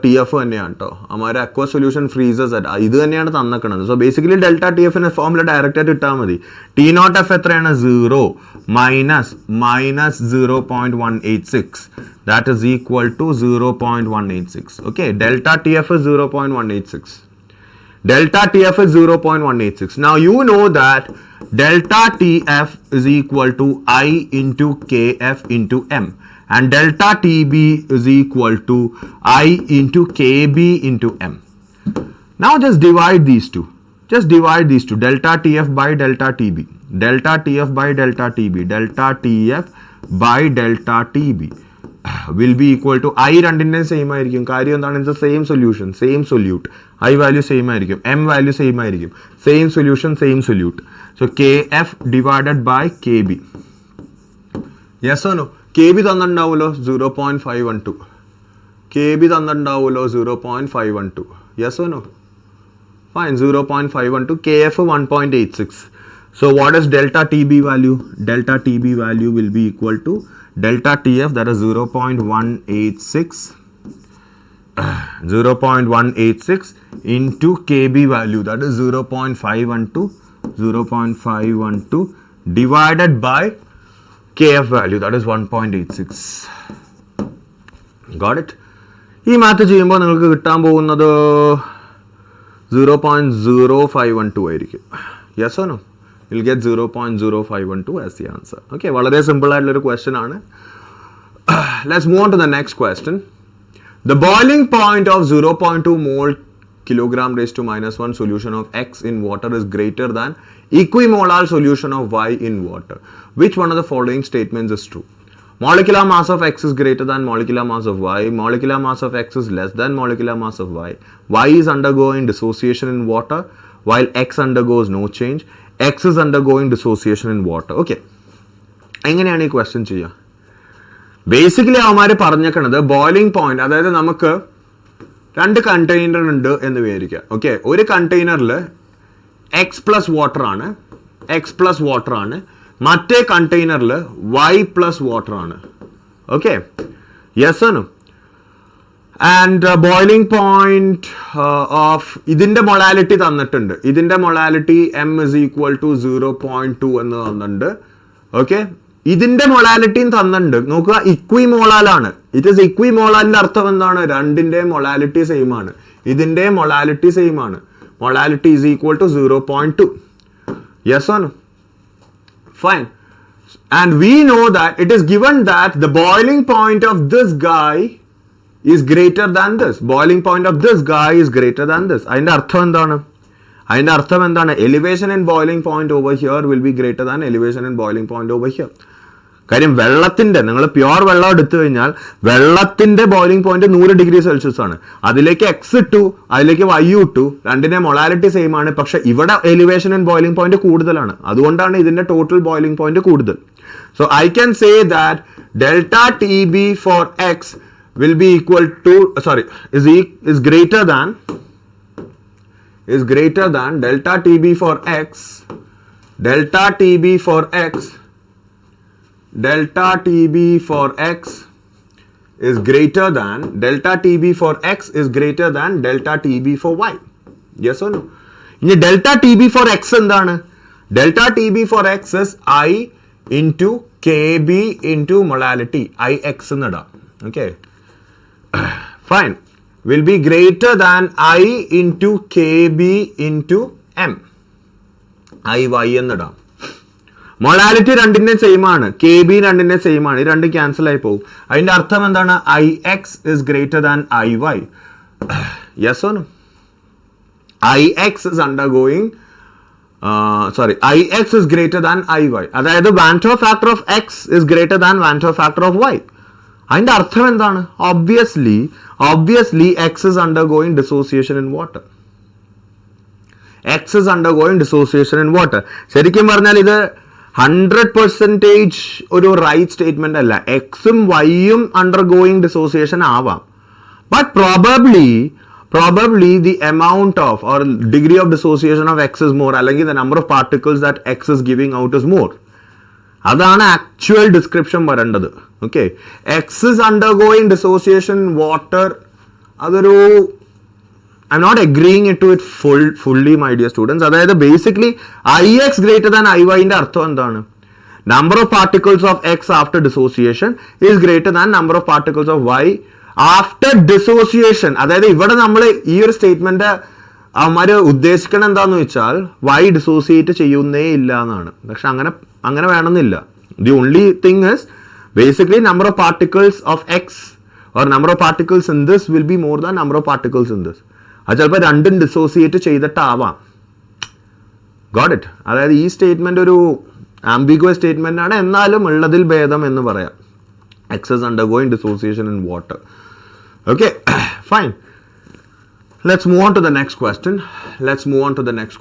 TF തന്നെയാണ് കേട്ടോ. അമാര് അക്വ സൊല്യൂഷൻ ഫ്രീസസ് ഇത് തന്നെയാണ് തന്നക്കണത്. സോ ബേസിക്കലി ഡെൽറ്റ TF ഫോമിൽ ഡയറക്റ്റ് ആയിട്ട് ഇട്ടാൽ മതി. T0F എത്രയാണ്? 0 minus 0.186. That is equal to 0.186. Okay, delta TF is 0.186. Delta TF is 0.186. Now you know that delta TF is equal to I into KF into M. And delta TB is equal to I into KB into M. Now just divide these two. Delta TF by delta TB. Delta TF by delta TB. Delta TF by delta TB will be equal to I രണ്ടിൻ്റെ സെയിം ആയിരിക്കും. കാര്യം എന്താണ്? It's same solution, same solute. I value same ആയിരിക്കും, M വാല്യൂ സെയിം ആയിരിക്കും. Same solution, same solute. So KF divided by KB. Yes or no? KB തന്നിട്ടുണ്ടാവുമല്ലോ 0.512. KB തന്നിട്ടുണ്ടാവുമല്ലോ 0.512. Yes or no? Fine, 0.512. KF 1.86. So what is delta TB value? Delta TB value will be equal to delta TF, that is 0.186. 0.186 into KB value, that is 0.512 divided by KF value, that is 1.86. Got it? ഈ മാത്ത് ചെയ്യുമ്പോൾ നിങ്ങൾക്ക് കിട്ടാൻ പോകുന്നത് 0.0512 ആയിരിക്കും. Yes or no? You'll get 0.0512 as the answer. Okay, വളരെ സിമ്പിൾ ആയിട്ടുള്ളൊരു ക്വസ്റ്റ്യൻ ആണ്. Let's move on to the next question. The boiling point of 0.2 mole kilogram raised to minus 1 solution of X in water is greater than equimolar solution of Y in water. Which one of the following statements is true? Molecular mass of X is greater than molecular mass of Y. Molecular mass of X is less than molecular mass of Y. Y is undergoing dissociation in water while X undergoes no change. X is undergoing dissociation in water. Okay. എങ്ങനെയാണ് ഈ ക്വസ്റ്റ്യൻ ചെയ്യുക? ബേസിക്കലി അവന്മാർ പറഞ്ഞേക്കണത് ബോയിലിംഗ് പോയിന്റ്, അതായത് നമുക്ക് 2 കണ്ടെയ്നർ ഉണ്ട് എന്ന് വിചാരിക്കുക. ഓക്കെ, ഒരു കണ്ടെയ്നറിൽ എക്സ് പ്ലസ് വാട്ടർ ആണ്, മറ്റേ കണ്ടെയ്നറിൽ വൈ പ്ലസ് വാട്ടർ ആണ്. ഓക്കെ, യെസ് ആണോ? ആൻഡ് ബോയിലിംഗ് പോയിന്റ് ഓഫ് ഇതിൻ്റെ മൊളാലിറ്റി തന്നിട്ടുണ്ട്. ഇതിൻ്റെ molality M is equal to 0.2 എന്ന് തന്നിട്ടുണ്ട്. ഓക്കെ, ഇതിന്റെ മൊളാലിറ്റിയും തന്നിട്ടുണ്ട്. നോക്കുക, ഇക്വിമോളാലാണ്. ഇറ്റ് ഇസ് ഇക്വിമോളാലിന്റെ അർത്ഥം എന്താണ്? രണ്ടിന്റെ മൊളാലിറ്റി സെയിം ആണ്. ഇതിന്റെ മൊളാലിറ്റി സെയിം ആണ്. Molality is equal to 0.2. Yes or no? Fine. And we know that it is given that the boiling point of this guy is greater than this. Boiling point of this guy is greater than this. അതിന്റെ അർത്ഥം എന്താണ്? Elevation and boiling point over here will be greater than elevation and boiling point over here. കാര്യം വെള്ളത്തിന്റെ, നിങ്ങൾ പ്യുവർ വെള്ളം എടുത്തു കഴിഞ്ഞാൽ വെള്ളത്തിന്റെ ബോയിലിംഗ് പോയിന്റ് 100°C ആണ്. അതിലേക്ക് എക്സ് ഇട്ടു, അതിലേക്ക് വൈ ഇട്ടു, രണ്ടിന്റെ മൊളാലിറ്റി സെയിം ആണ്. പക്ഷെ ഇവിടെ എലിവേഷൻ ആൻഡ് ബോയിലിംഗ് പോയിന്റ് കൂടുതലാണ്. അതുകൊണ്ടാണ് ഇതിന്റെ ടോട്ടൽ ബോയിലിംഗ് പോയിന്റ് കൂടുതൽ. So I can say that delta T B for X will be equal to is greater than delta TB for x delta TB for x is greater than delta TB for x is greater than delta TB for y. Yes or no? In delta TB for x endana? Delta TB for x is I into KB into molality Ix ennada. Okay, fine, will be greater than I into KB into M. IY എന്നടാം. മൊളാലിറ്റി രണ്ടിന്റെ സെയിം ആണ്, KB രണ്ടിന്റെ സെയിം ആണ്. ഈ രണ്ട് ക്യാൻസൽ ആയി പോകും. അതിന്റെ അർത്ഥം എന്താണ്? IX is greater than IY. Yes or no? IX is undergoing IX is greater than IY. അതായത് Van 't Hoff factor of X is greater than Van 't Hoff factor of Y. അതിന്റെ അർത്ഥം എന്താണ്? Obviously X is undergoing dissociation in water. ശരിക്കും പറഞ്ഞാൽ ഇത് 100% ഒരു റൈറ്റ് സ്റ്റേറ്റ്മെന്റ് അല്ല. എക്സും വൈയും അണ്ടർഗോയിങ് ഡിസോസിയേഷൻ ആവാം. But probably the amount of or degree of dissociation of X is more, അല്ലെങ്കിൽ the number of particles that X is giving out is more. അതാണ് ആക്ച്വൽ ഡിസ്ക്രിപ്ഷൻ വരേണ്ടത്. Okay, X is undergoing dissociation in water. അതൊരു I am not agreeing it to it fully my dear students. അതായത് ബേസിക്കലി IX ഗ്രേറ്റർ ദാൻ IYന്റെ അർത്ഥം എന്താണ്? Number of particles of X after dissociation is greater than number of particles of Y after dissociation. അതായത് ഇവിടെ നമ്മൾ ഈ ഒരു സ്റ്റേറ്റ്മെന്റ് അവന്മാര് ഉദ്ദേശിക്കണം എന്താന്ന് വെച്ചാൽ Y ഡിസോസിയേറ്റ് ചെയ്യുന്നേ ഇല്ല എന്നാണ്. പക്ഷെ അങ്ങനെ വേണമെന്നില്ല. The only thing is basically number of particles of X or number of particles in this will be more than number of particles in this. അത് ചിലപ്പോൾ രണ്ടും ഡിസോസിയേറ്റ് ചെയ്തിട്ടാവാം. Got it? അതായത് ഈ സ്റ്റേറ്റ്മെന്റ് ഒരു ആംബിഗ്വസ് സ്റ്റേറ്റ്മെന്റ് ആണ്, എന്നാലും ഉള്ളതിൽ ഭേദം എന്ന് പറയാം. X is undergoing dissociation in water. Okay, fine. Let's move on to the next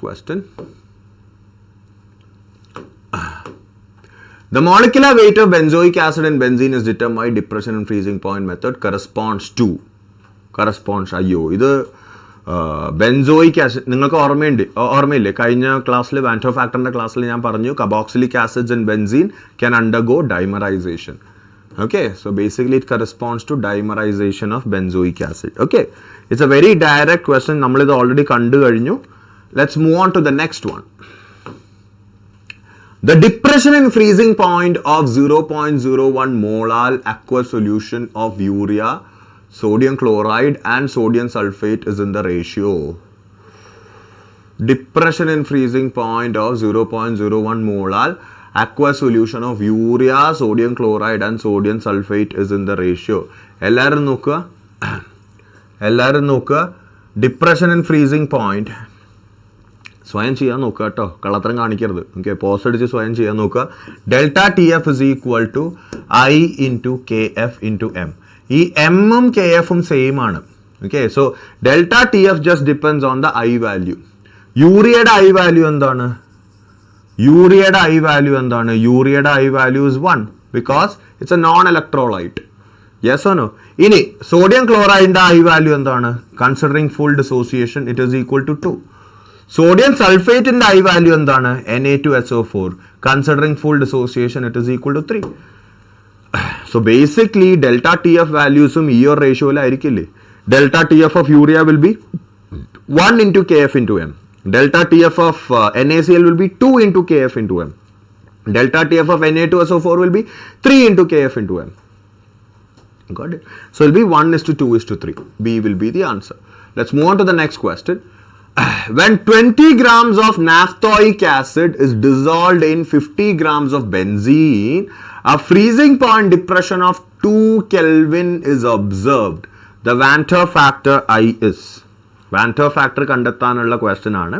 question. The molecular weight of benzoic acid and benzene is determined by depression and freezing point method corresponds അയ്യോ ഇത് ബെൻസോയിക് ആസിഡ് നിങ്ങൾക്ക് ഓർമ്മയില്ലേ? കഴിഞ്ഞ ക്ലാസ്സിൽ വാൻറ്റോ ഫാക്ടറിന്റെ ക്ലാസ്സിൽ ഞാൻ പറഞ്ഞു carboxylic acids and benzene can undergo dimerization. Okay, so basically it corresponds to dimerization of benzoic acid. Okay, it's a very direct question. നമ്മൾ ഇത് ഓൾറെഡി കണ്ടു കഴിഞ്ഞു. Let's move on to the next one. The depression and freezing point of 0.01 molar aqueous solution of urea, sodium chloride and sodium sulfate is in the ratio. Depression and freezing point of 0.01 molar aqueous solution of urea, sodium chloride and sodium sulfate is in the ratio. എല്ലാവരും നോക്കുക. ഡിപ്രഷൻ ആൻഡ് ഫ്രീസിംഗ് പോയിന്റ് സ്വയം ചെയ്യാൻ നോക്കുക കേട്ടോ, കള്ളത്തരം കാണിക്കരുത്. ഓക്കെ, പോസ് അടിച്ച് സ്വയം ചെയ്യാൻ നോക്കുക. Delta T F is equal to I into K F into M. ഈ എമ്മും കെ എഫും സെയിം ആണ്. Okay, so delta T F just depends on the I value. യൂറിയയുടെ ഐ വാല്യൂ എന്താണ്? യൂറിയയുടെ ഐ വാല്യൂ എന്താണ്? യൂറിയയുടെ I value is 1 because it's a non electrolyte. Yes or no? ഇനി സോഡിയം ക്ലോറൈഡിന്റെ ഐ വാല്യൂ എന്താണ്? Considering full dissociation it is equal to 2. Sodium സൾഫേറ്റിന്റെ I value എന്താണ്? Na2SO4. Considering full dissociation it is equal to 3. So basically delta T F വാല്യൂസും ഈ ഒരു റേഷ്യോയിലായിരിക്കില്ലേ? Delta T F of urea will be 1 into kf into m. Delta TF of NaCl will be 2 into kf into m. Delta TF of Na2SO4 will be 3 into kf into m. Got it? So it will be 1:2:3. B will be the answer. Let's move on to the next question. When 20 grams of naphthoic acid is dissolved in 50 grams of benzene, a freezing point depression of 2 Kelvin is observed. The Venter factor I is. വാൻറ്റർ ഫാക്ടർ കണ്ടെത്താനുള്ള ക്വസ്റ്റ്യൻ ആണ്.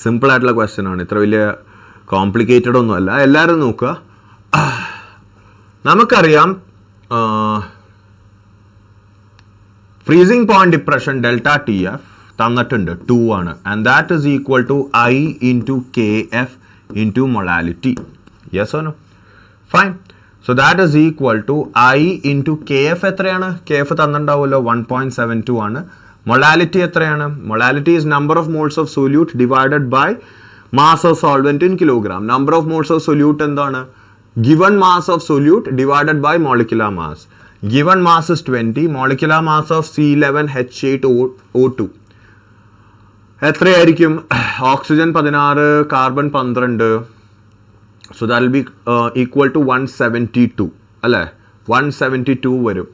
സിമ്പിൾ ആയിട്ടുള്ള ക്വസ്റ്റ്യൻ ആണ്, ഇത്ര വലിയ കോംപ്ലിക്കേറ്റഡ് ഒന്നുമല്ല. എല്ലാവരും നോക്കുക. നമുക്കറിയാം freezing point depression delta T F തന്നിട്ടുണ്ട് 2 ആണ്. And that is equal to I into K F into molality. Yes or no? Fine. So that is equal to I into K F. എത്രയാണ്? കെ എഫ് തന്നിട്ടുണ്ടാവുമല്ലോ, 1.72 ആണ്. മൊളാലിറ്റി എത്രയാണ്? Molality is number of moles of solute divided by mass of solvent in kilogram. Number of moles of solute എന്താണ്? Given mass of solute divided by molecular mass. Given mass is 20. Molecular mass of C11H8O2 എത്രയായിരിക്കും? Oxygen 16, carbon 12. So that will be equal to 172 അല്ലേ? 172 വരും.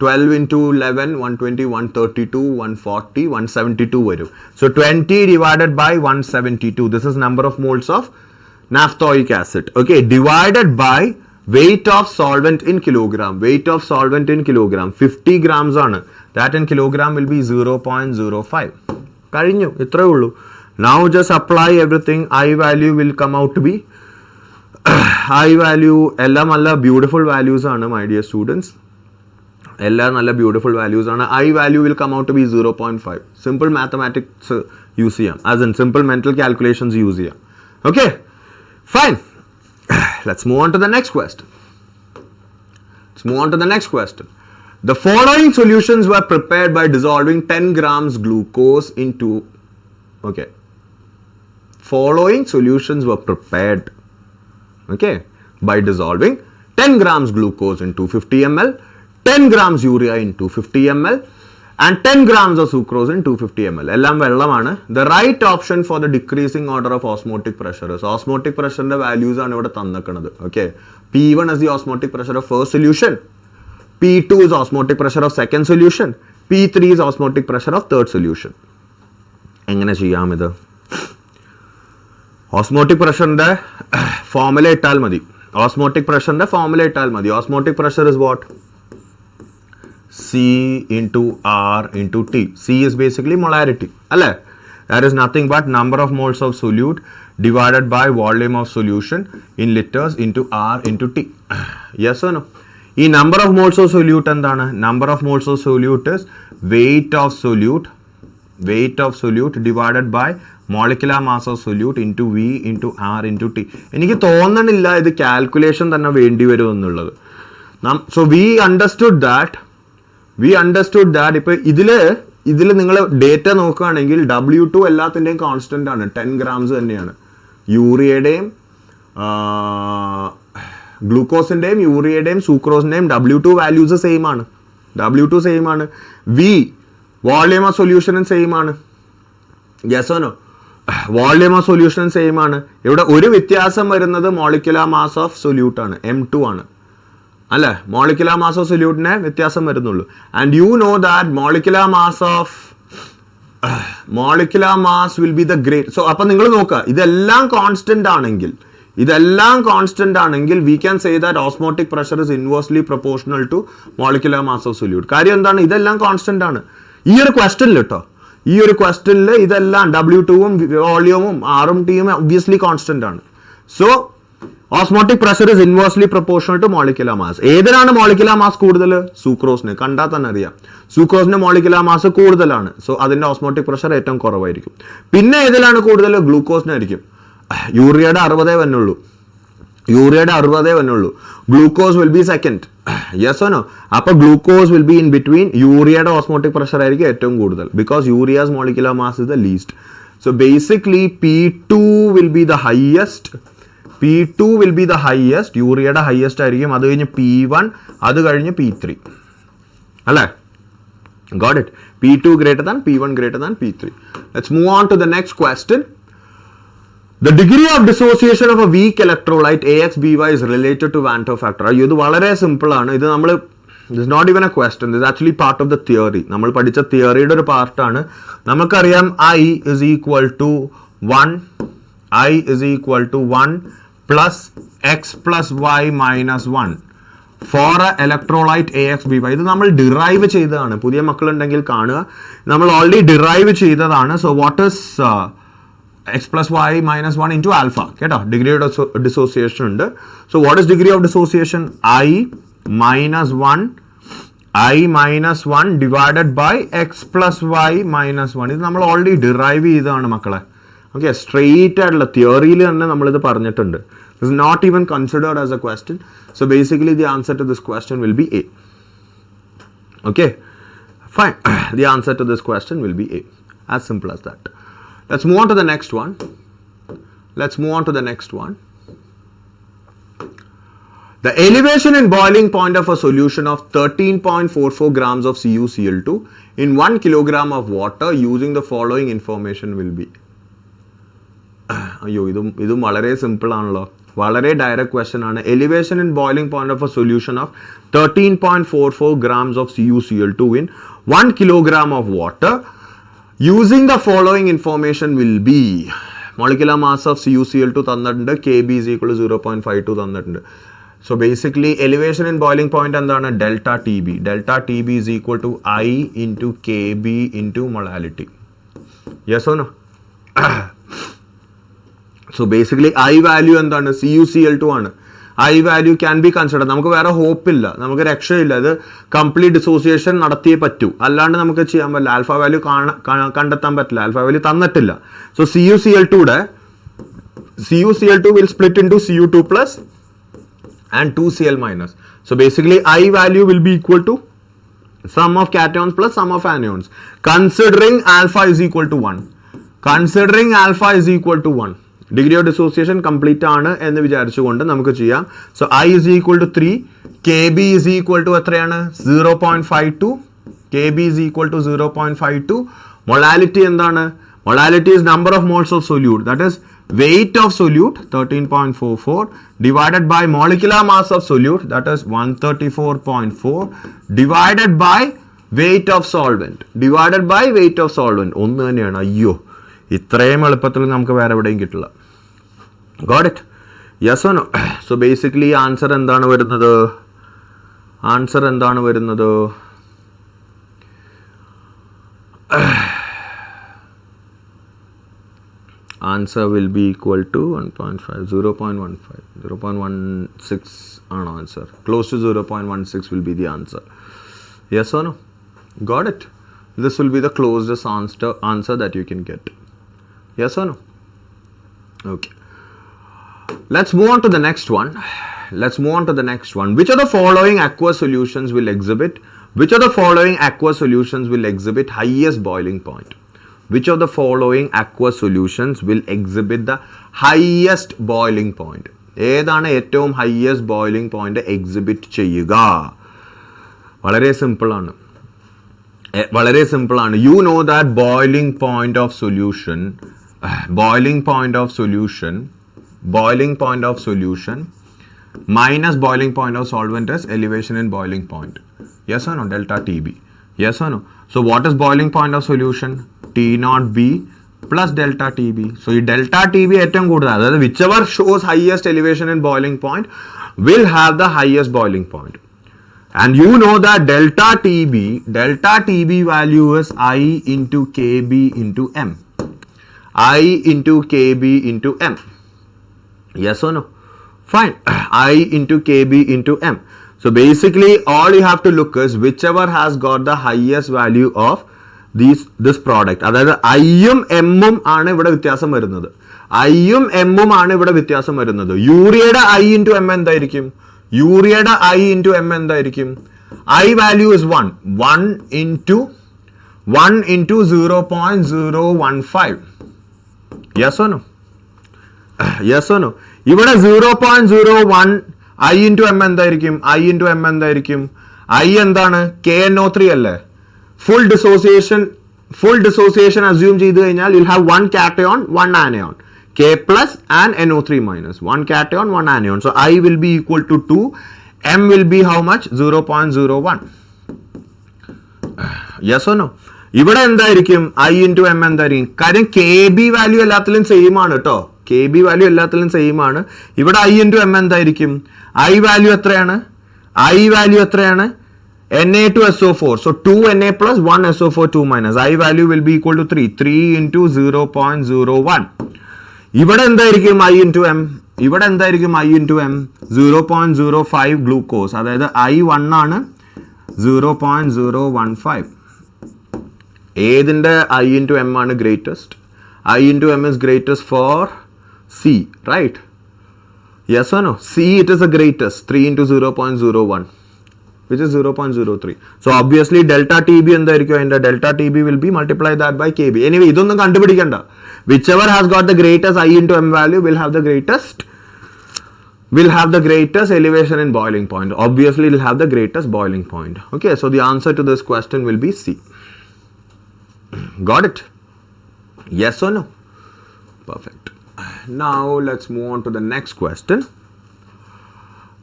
12 into 11, 120, 132, 140, 172 വരും. So 20 divided by 172. This is number of moles of naphthoic acid. Okay, divided by weight of solvent in kilogram. Weight of solvent in kilogram 50 grams ആണ്. That in kilogram will be 0.05. കഴിഞ്ഞു, ഇത്രേ ഉള്ളൂ. Now just apply everything. I value will come out to be I value എല്ലാം നല്ല ബ്യൂട്ടിഫുൾ വാല്യൂസ് ആണ് മൈ ഡിയർ സ്റ്റുഡൻസ്. എല്ലാം നല്ല ബ്യൂട്ടിഫുൾ വാല്യൂസ് ആണ്. I value will come out to be 0.5. Simple mathematics use ചെയ്യാം, as in simple mental calculations use ചെയ്യാം. Okay, fine. Let's move on to the next question. The following solutions were prepared by dissolving 10 grams glucose into. Okay. Following solutions were prepared. Okay, by dissolving 10 grams glucose into 50 ml, 10 grams urea into 50 ml and 10 grams of sucrose in 250 ml. എല്ലാം വെള്ളമാണ്. The right option for the decreasing order of osmotic pressure is osmotic pressure ന്റെ values ആണ് ഇവിടെ തന്നിരിക്കുന്നത്. Okay, P1 is the osmotic pressure of first solution, P2 is osmotic pressure of second solution, P3 is osmotic pressure of third solution. എങ്ങനെ ചെയ്യാം ഇത്? ഓസ്മോട്ടിക് പ്രഷറിന്റെ ഫോർമുല ഇട്ടാൽ മതി. Osmotic pressure is what? C into R into T. C is basically molarity. അല്ലേ? That is nothing but number of moles of solute divided by volume of solution in liters into R into T. Yes or no? ഈ number of moles of solute എന്താണ്? Number of moles of solute is weight of solute divided by molecular mass of solute into V into R into T. എനിക്ക് തോന്നണില്ല ഇത് കാൽക്കുലേഷൻ തന്നെ വേണ്ടി വരും എന്നുള്ളത്. So we understood that ഇപ്പൊ ഇതില് നിങ്ങൾ ഡേറ്റ നോക്കുകയാണെങ്കിൽ W2 എല്ലാത്തിൻ്റെയും കോൺസ്റ്റന്റ് ആണ്, 10 grams തന്നെയാണ്. യൂറിയയുടെയും ഗ്ലൂക്കോസിന്റെയും യൂറിയയുടെയും സൂക്രോസിന്റെയും W2 വാല്യൂസ് സെയിം ആണ്. വി വോളിയം ഓഫ് സൊല്യൂഷനും സെയിം ആണ്. Yes or no? Volume of solution same ആണ്. ഇവിടെ ഒരു വ്യത്യാസം വരുന്നത് മോളിക്കുലർ മാസ് ഓഫ് സൊല്യൂട്ട് ആണ്, M2 ആണ് അല്ലേ? മോളിക്കുലർ മാസ് ഓഫ് സൊല്യൂട്ടിനെ വ്യത്യാസം വരുന്നുള്ളൂ. And you know that molecular mass will be the great. So അപ്പൊ നിങ്ങൾ നോക്കുക, ഇതെല്ലാം കോൺസ്റ്റന്റ് ആണെങ്കിൽ we can say that osmotic pressure is inversely proportional to molecular mass of solute. കാര്യം എന്താണ്? ഇതെല്ലാം കോൺസ്റ്റന്റ് ആണ്. ഈ ഒരു ക്വസ്റ്റനിൽ കേട്ടോ, ഈ ഒരു ക്വസ്റ്റനിൽ ഇതെല്ലാം W2-ഉം വോളിയവും Rഉം Tയും ഒബ്വിയസ്ലി കോൺസ്റ്റന്റ് ആണ്. So osmotic pressure is inversely proportional to molecular mass. ഏതിനാണ് മോളിക്കുലർ മാസ് കൂടുതൽ? സൂക്രോസിന്. കണ്ടാൽ തന്നെ അറിയാം സൂക്രോസിന്റെ മോളിക്കുലർ മാസ് കൂടുതലാണ്. സോ അതിന്റെ ഓസ്മോട്ടിക് പ്രഷർ ഏറ്റവും കുറവായിരിക്കും. പിന്നെ ഏതിലാണ് കൂടുതൽ? ഗ്ലൂക്കോസിനായിരിക്കും. യൂറിയയുടെ 60 വന്നുള്ളൂ. Glucose will be second. Yes or no? അപ്പൊ glucose will be in between. യൂറിയയുടെ ഓസ്മോട്ടിക് പ്രഷർ ആയിരിക്കും ഏറ്റവും കൂടുതൽ, because urea's molecular mass is the least. So basically P2 will be the highest. യൂറിയയുടെ ഹയസ്റ്റ് ആയിരിക്കും. അത് കഴിഞ്ഞ് P1, അത് കഴിഞ്ഞ് P3 അല്ലേ? Got it? P2 greater than P1 greater than P3. Let's move on to the next question. The degree of dissociation of a weak electrolyte AXBY is related to Van't factor. ഇത് വളരെ സിമ്പിൾ ആണ്. ഇത് നമ്മൾ, this is not even a question, this is actually part of the theory. നമ്മൾ പഠിച്ച തിയറിയുടെ ഒരു പാർട്ടാണ്. നമുക്കറിയാം I is equal to 1 plus x plus y minus 1 for a electrolyte AXBY. ഇത് നമ്മൾ ഡിറൈവ് ചെയ്തതാണ്. പുതിയ മക്കളുണ്ടെങ്കിൽ കാണുക, നമ്മൾ ഓൾറെഡി ഡിറൈവ് ചെയ്തതാണ്. So what is x plus y minus 1 into alpha? കേട്ടോ, ഡിഗ്രി ഓഫ് ഡിസോസിയേഷൻ ഉണ്ട്. So what is degree of dissociation? I minus 1 divided by x plus y minus 1. ഇത് നമ്മൾ ഓൾറെഡി ഡിറൈവ് ചെയ്തതാണ് മക്കളെ. ഓക്കെ, സ്ട്രെയിറ്റ് ആയിട്ടുള്ള തിയറിയിൽ തന്നെ നമ്മളിത് പറഞ്ഞിട്ടുണ്ട്. This is not even considered as a question. So basically the answer to this question will be A. Okay, fine. The answer to this question will be A. As simple as that. Let's move on to the next one. The elevation and boiling point of a solution of 13.44 grams of CuCl2 in 1 kilogram of water using the following information will be. അയ്യോ, ഇതും വളരെ സിമ്പിൾ ആണല്ലോ. വളരെ ഡയറക്റ്റ് ക്വസ്റ്റൻ ആണ്. Elevation in boiling point of A solution of 13.44 grams of CuCl2 in 1 kilogram of water using the following information will be. Molecular mass of CuCl2 തന്നിട്ടുണ്ട്. Kb is equal to 0.52 തന്നിട്ടുണ്ട്. So basically elevation in boiling point എന്താണ്? Delta TB. Delta TB is equal to I into Kb into molality. Yes or no? So basically I value എന്താണ്? CuCl2 ആണ്. I value can be considered. നമുക്ക് വേറെ ഹോപ്പ് ഇല്ല, നമുക്ക് രക്ഷയില്ല. ഇത് കംപ്ലീറ്റ് ഡിസോസിയേഷൻ നടത്തിയേ പറ്റൂ, അല്ലാണ്ട് നമുക്ക് ചെയ്യാൻ പറ്റില്ല. ആൽഫ വാല്യൂ കണ്ടെത്താൻ പറ്റില്ല, ആൽഫ വാല്യൂ തന്നിട്ടില്ല. So CuCl2 will split into Cu2 plus and 2Cl minus. So basically I value will be equal to sum of cations plus sum of anions, considering alpha is equal to 1. Degree of dissociation complete ആണ് എന്ന് വിചാരിച്ചുകൊണ്ട് നമുക്ക് ചെയ്യാം. So I is equal to 3, Kb is equal to എത്രയാണ്? 0.52. Kb is equal to 0.52. Molality എന്താണ്? Molality is number of moles of solute, that is weight of solute 13.44 divided by molecular mass of solute, that is 134.4 divided by weight of solvent. ഒന്ന് തന്നെയാണ്. അയ്യോ, ഇത്രയും എളുപ്പത്തിൽ നമുക്ക് വേറെ എവിടെയും കിട്ടില്ല. Got it? Yes or no? So basically answer എന്താണ് വരുന്നത്? Answer will be equal to 1.5, 0.15, 0.16 ആണ് answer. Close to 0.16 will be the answer. Yes or no? Got it? This will be the closest answer that you can get. Yes or no? Okay. Let's move on to the next one. Which of the following aqueous solutions will exhibit highest boiling point? Which of the following aqueous solutions will exhibit the highest boiling point? ഏതാണ് ഏറ്റവും highest boiling point exhibit ചെയ്യുക? വളരെ സിമ്പിൾ ആണ്. You know that boiling point of solution minus boiling point of solvent is elevation in boiling point. Yes or no? Delta TB. Yes or no? So what is boiling point of solution? T0B plus delta TB. So ഈ delta TB ഏറ്റവും കൂടുതൽ, അതായത് whichever shows highest elevation in boiling point will have the highest boiling point. And you know that delta TB value is I into KB into M. I into KB into M. Yes or no? Fine. I into KB into M. So basically all you have to look is whichever has got the highest value of this product. അതായത് ഐയും എമ്മും ആണ് ഇവിടെ വ്യത്യാസം വരുന്നത്. ഐയും എമ്മും ആണ് ഇവിടെ വ്യത്യാസം വരുന്നത്. യൂറിയയുടെ ഐ ഇൻറ്റു എം എന്തായിരിക്കും? യൂറിയയുടെ ഐ ഇൻറ്റു എം എന്തായിരിക്കും? I value is 1. 1 into 0.015. Yes or no? Yes or no? ഇവിടെ 0.01 ഐ ഇൻറ്റു എം എന്തായിരിക്കും? ഐ ഇൻറ്റു എം എന്തായിരിക്കും? ഐ എന്താണ്? KNO3 അല്ലേ? ഫുൾ ഡിസോസിയേഷൻ അസ്യൂം ചെയ്ത് കഴിഞ്ഞാൽ you'll have 1 cation 1 anion, K plus and NO3 minus. 1 cation 1 anion. So I will be equal to 2. M will be how much? 0.01. Yes or no? ഇവിടെ എന്തായിരിക്കും? I into M എന്തായിരിക്കും? കാര്യം KB വാല്യൂ എല്ലാത്തിലും സെയിം ആണ് കേട്ടോ. KB വാല്യൂ എല്ലാത്തിലും സെയിം ആണ്. ഇവിടെ I into M എന്തായിരിക്കും? I വാല്യൂ എത്രയാണ്? I വാല്യൂ എത്രയാണ്? Na2SO4. So 2 Na plus 1 SO4 2 minus. I value will be equal to 3. 3 into 0.01. ഇവിടെ എന്തായിരിക്കും I into M? ഇവിടെ എന്തായിരിക്കും I into M? 0.05 ഗ്ലൂക്കോസ്. അതായത് I1 ആണ് 0.015. ഏതിൻ്റെ I into M ആണ് greatest? I into M is greatest for C, right? Yes or no? C, it is the greatest. 3 into 0.01. which is 0.03. So obviously delta TB എന്തായിരിക്കും? അതിൻ്റെ delta TB will be multiply that by KB. Anyway, ഇതൊന്നും കണ്ടുപിടിക്കണ്ട. Whichever has got the greatest I into M value will have the greatest elevation in boiling point. Obviously, it will have the greatest boiling point. Okay, so the answer to this question will be C. Got it? Yes or no? Perfect. Now let's move on to the next question.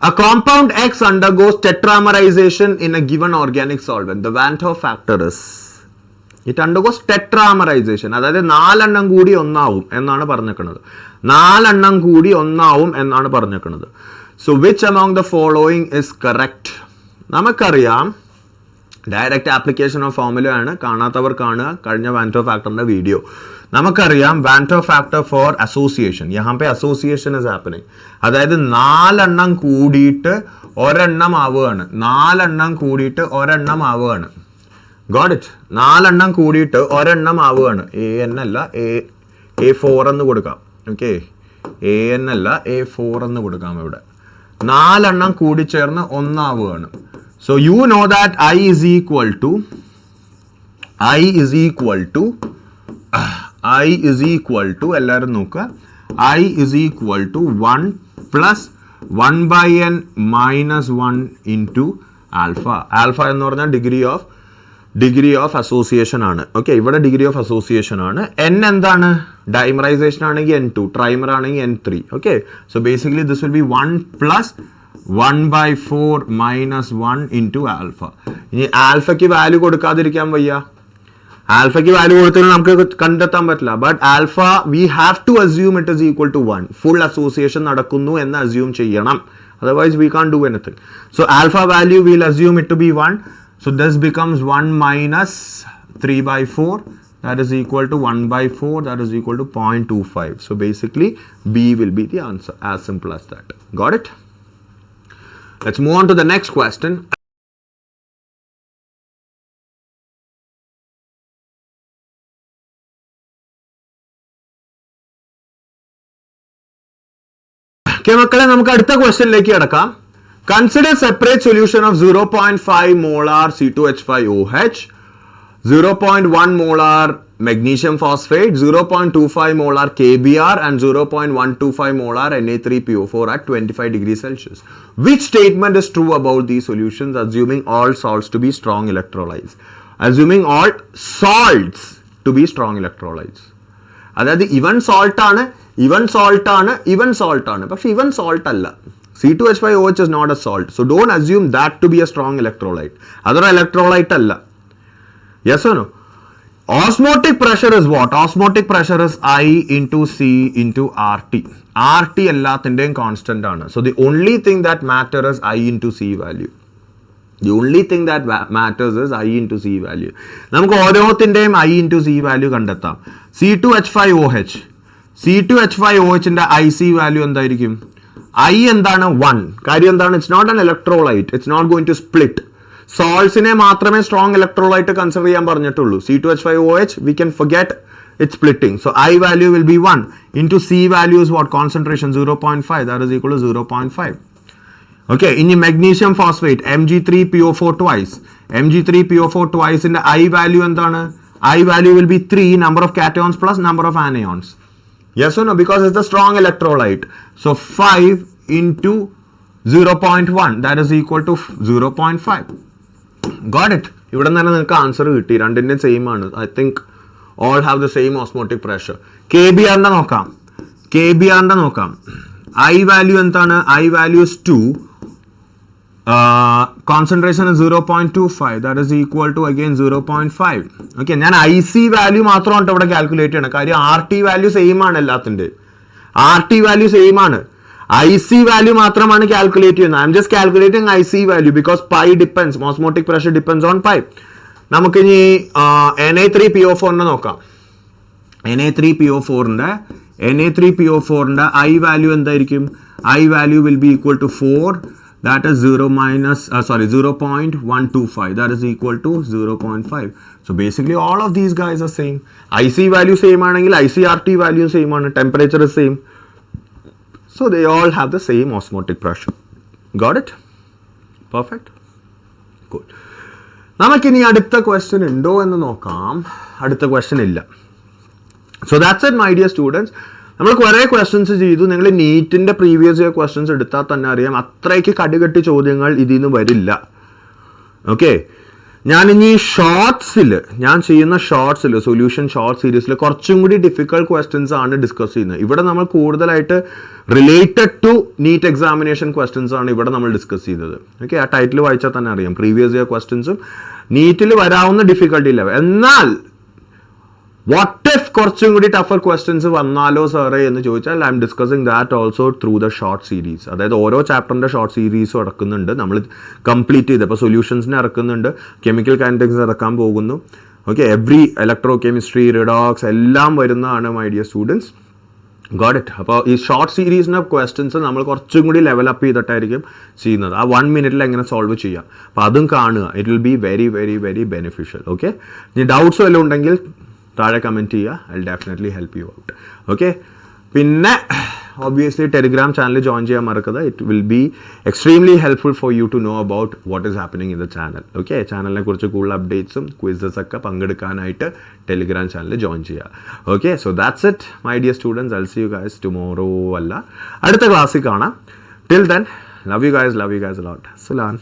A compound X undergoes tetramerization in a given organic solvent. The Van 't Hoff factor is, it undergoes tetramerization. അതായത് 4 എണ്ണം കൂടി ഒന്നാവും എന്നാണ് പറഞ്ഞേക്കുന്നത്. 4 എണ്ണം കൂടി ഒന്നാവും എന്നാണ് പറഞ്ഞേക്കുന്നത്. So which among the following is correct? നമുക്കറിയാം ഡയറക്റ്റ് ആപ്ലിക്കേഷൻ ഓഫ് ഫോർമുല ആണ്. കാണാത്തവർ കാണുക കഴിഞ്ഞ വാൻ 't Hoff ഫാക്ടറിന്റെ വീഡിയോ. നമുക്കറിയാം van 't Hoff factor for association. യഹാം പേ അസോസിയേഷൻ ഇസ് ഹാപ്പനിങ്. അതായത് 4 എണ്ണം കൂടിയിട്ട് ഒരെണ്ണം ആവുകയാണ്. 4 എണ്ണം കൂടിയിട്ട് ഒരെണ്ണം ആവുകയാണ്. Got it? 4 എണ്ണം കൂടിയിട്ട് ഒരെണ്ണം ആവുകയാണ്. AN അല്ല A4 എന്ന് കൊടുക്കാം. ഓക്കെ, AN അല്ല A4 എന്ന് കൊടുക്കാം. ഇവിടെ 4 എണ്ണം കൂടിച്ചേർന്ന് ഒന്നാവുകയാണ്. So you know that I is equal to എല്ലാവരും നോക്കുക. I is equal to 1 plus 1 by n minus 1 into alpha. Alpha എന്ന് പറഞ്ഞാൽ ഡിഗ്രി ഓഫ് അസോസിയേഷൻ ആണ്. ഓക്കെ, ഇവിടെ ഡിഗ്രി ഓഫ് അസോസിയേഷൻ ആണ്. N എന്താണ്? ഡൈമറൈസേഷൻ ആണെങ്കിൽ N2, ട്രൈമർ ആണെങ്കിൽ N3. Okay, so basically this will be 1 plus 1 by 4 minus 1 into alpha. ഇനി ആൽഫയ്ക്ക് വാല്യൂ കൊടുക്കാതിരിക്കാൻ വയ്യ. ആൽഫയ്ക്ക് വാല്യൂ കൊടുത്താൽ നമുക്ക് കണ്ടെത്താൻ പറ്റില്ല. But alpha we have to assume it is equal to 1. Full association നടക്കുന്നു എന്ന് അസ്യൂം ചെയ്യണം. Otherwise we can do anything. So alpha value will assume it to be 1. So this becomes 1 minus 3 by 4. That is equal to 1 by 4. That is equal to 0.25. So basically B will be the answer. As simple as that. Got it? Let's move on to the next question. Okay, മക്കളെ, നമുക്ക് അടുത്ത ക്വസ്റ്റ്യനിലേക്ക് കിടക്കാം. Consider separate solution of 0.5 molar C2H5OH, 0.1 molar magnesium phosphate, 0.25 molar KBr and 0.125 molar Na3PO4 at 25 degrees Celsius. Which statement is true about these solutions, assuming all salts to be strong electrolytes? Assuming all salts to be strong electrolytes. അതായത് ഇവൻ സോൾട്ട് ആണ്, പക്ഷെ ഇവൻ സോൾട്ട് അല്ല. C2H5OH is not a salt. So don't assume that to be a strong electrolyte. അതൊരു electrolyte അല്ല. Yes or no? Osmotic pressure is what? Osmotic pressure is I into C into RT. RT എല്ലാത്തിൻ്റെയും കോൺസ്റ്റന്റ് ആണ്. So the only thing that matter is I into C value. The only thing that matters is I into C value. നമുക്ക് ഓരോത്തിൻ്റെയും I into C value കണ്ടെത്താം. C2H5OH C2H5OHൻ്റെ IC വാല്യൂ എന്തായിരിക്കും? I എന്താണ്? 1. കാര്യം എന്താണ്? It's not an electrolyte, it's not going to split. സോൾട്സിനെ മാത്രമേ സ്ട്രോങ് ഇലക്ട്രോലൈറ്റ് കൺസിഡർ ചെയ്യാൻ പറഞ്ഞിട്ടുള്ളൂ. C2H5OH we can forget it's splitting. So I value will be 1 into C value is what? Concentration 0.5, that is equal to 0.5. Okay, in the magnesium phosphate Mg3PO4 twice, Mg3PO4 twice in the I value എന്താണ്? I value will be 3, number of cations plus number of anions. Yes or no? Because it's the strong electrolyte. So 5 into 0.1, that is equal to 0.5. Got it? ഇവിടെ നിന്ന് നിങ്ങൾക്ക് ആൻസർ കിട്ടി. രണ്ടിൻ്റെയും സെയിം ആണ്. I think all have the same osmotic pressure. KBRന്റെ നോക്കാം. KBRന്റെ നോക്കാം. I value എന്താണ്? I value is 2. Concentration is 0.25. That is equal to again 0.5. Okay, ഞാൻ IC വാല്യൂ മാത്രമാണ് ഇവിടെ കാൽക്കുലേറ്റ് ചെയ്യണം. കാര്യം RT വാല്യൂ സെയിം ആണ് എല്ലാത്തിൻ്റെ. RT വാല്യൂ സെയിം ആണ്. IC വാല്യൂ മാത്രമാണ് കാൽക്കുലേറ്റ് ചെയ്യുന്നത്. I am just calculating IC value because pi depends, osmotic pressure depends on pi. നമുക്കിനി Na3PO4ൻ്റെ നോക്കാം. Na3PO4ൻ്റെ I വാല്യൂ എന്തായിരിക്കും? I value will be equal to 4. That is 0.125. That is equal to 0.5. So basically all of these guys are same. IC value same ആണെങ്കിൽ ICRT value same ആണ്. Temperature is same. So they all have the same osmotic pressure. Got it? Perfect. Good. നമുക്കിനി അടുത്ത ക്വസ്റ്റ്യൻ ഉണ്ടോ എന്ന് നോക്കാം. അടുത്ത ക്വസ്റ്റ്യൻ ഇല്ല. So that's it my dear students. നമ്മൾ കുറേ ക്വസ്റ്റ്യൻസ് ചെയ്തു. നിങ്ങൾ നീറ്റിൻ്റെ പ്രീവിയസ് ഇയർ ക്വസ്റ്റ്യൻസ് എടുത്താൽ തന്നെ അറിയാം അത്രയ്ക്ക് കടുകട്ടി ചോദ്യങ്ങൾ ഇതിൽ നിന്ന് വരില്ല. ഓക്കെ, ഞാനിനി ഞാൻ ചെയ്യുന്ന ഷോർട്സിൽ സൊല്യൂഷൻ ഷോർട്ട് സീരീസിൽ കുറച്ചും കൂടി ഡിഫിക്കൽട്ട് ക്വസ്റ്റ്യൻസ് ആണ് ഡിസ്കസ് ചെയ്യുന്നത്. ഇവിടെ നമ്മൾ കൂടുതലായിട്ട് related to NEET examination questions ആണ് ഇവിടെ നമ്മൾ ഡിസ്കസ് ചെയ്തത്. ഓക്കെ, ആ ടൈറ്റിൽ വായിച്ചാൽ തന്നെ അറിയാം പ്രീവിയസ് ഇയർ ക്വസ്റ്റ്യൻസും നീറ്റിൽ വരാവുന്ന ഡിഫിക്കൽട്ടി ലെവൽ. എന്നാൽ വാട്ട് ഇഫ് കുറച്ചും കൂടി ടഫർ ക്വസ്റ്റ്യൻസ് വന്നാലോ സാറേ എന്ന് ചോദിച്ചാൽ I M discussing that also through the short series. അതായത് ഓരോ ചാപ്റ്ററിൻ്റെ ഷോർട്ട് സീരീസും ഇറക്കുന്നുണ്ട്. നമ്മൾ കംപ്ലീറ്റ് ചെയ്ത് ഇപ്പോൾ സൊല്യൂഷൻസിനെ ഇറക്കുന്നുണ്ട്, കെമിക്കൽ കൈനറ്റിക്സ് ഇറക്കാൻ പോകുന്നു. Okay, every electro chemistry, redox എല്ലാം വരുന്നതാണ് my dear students. Got it. അപ്പോൾ ഈ ഷോർട്ട് സീരീസിൻ്റെ ക്വസ്റ്റ്യൻസ് നമ്മൾ കുറച്ചും കൂടി ലെവലപ്പ് ചെയ്തിട്ടായിരിക്കും ചെയ്യുന്നത്. ആ 1 മിനിറ്റിൽ എങ്ങനെ സോൾവ് ചെയ്യാം, അപ്പോൾ അതും കാണുക. It will be very very very beneficial. Okay, ഇനി ഡൗട്ട്സ് വല്ലതും ഉണ്ടെങ്കിൽ താഴെ കമൻറ്റ് ചെയ്യുക. I will definitely help you out. Okay, പിന്നെ ഒബ്വിയസ്ലി ടെലിഗ്രാം ചാനൽ ജോയിൻ ചെയ്യാൻ മറക്കരുത്. It will be extremely helpful for you to know about what is happening in the channel. Okay, ചാനലിനെ കുറിച്ച് കൂടുതൽ അപ്ഡേറ്റ്സും ക്വിസസ് ഒക്കെ പങ്കെടുക്കാനായിട്ട് ടെലിഗ്രാം ചാനൽ ജോയിൻ ചെയ്യുക. Okay, so that's it my dear students. I will see you guys tomorrow. അടുത്ത ക്ലാസ്സിൽ കാണാം. Till then, love you guys a lot. Sulan.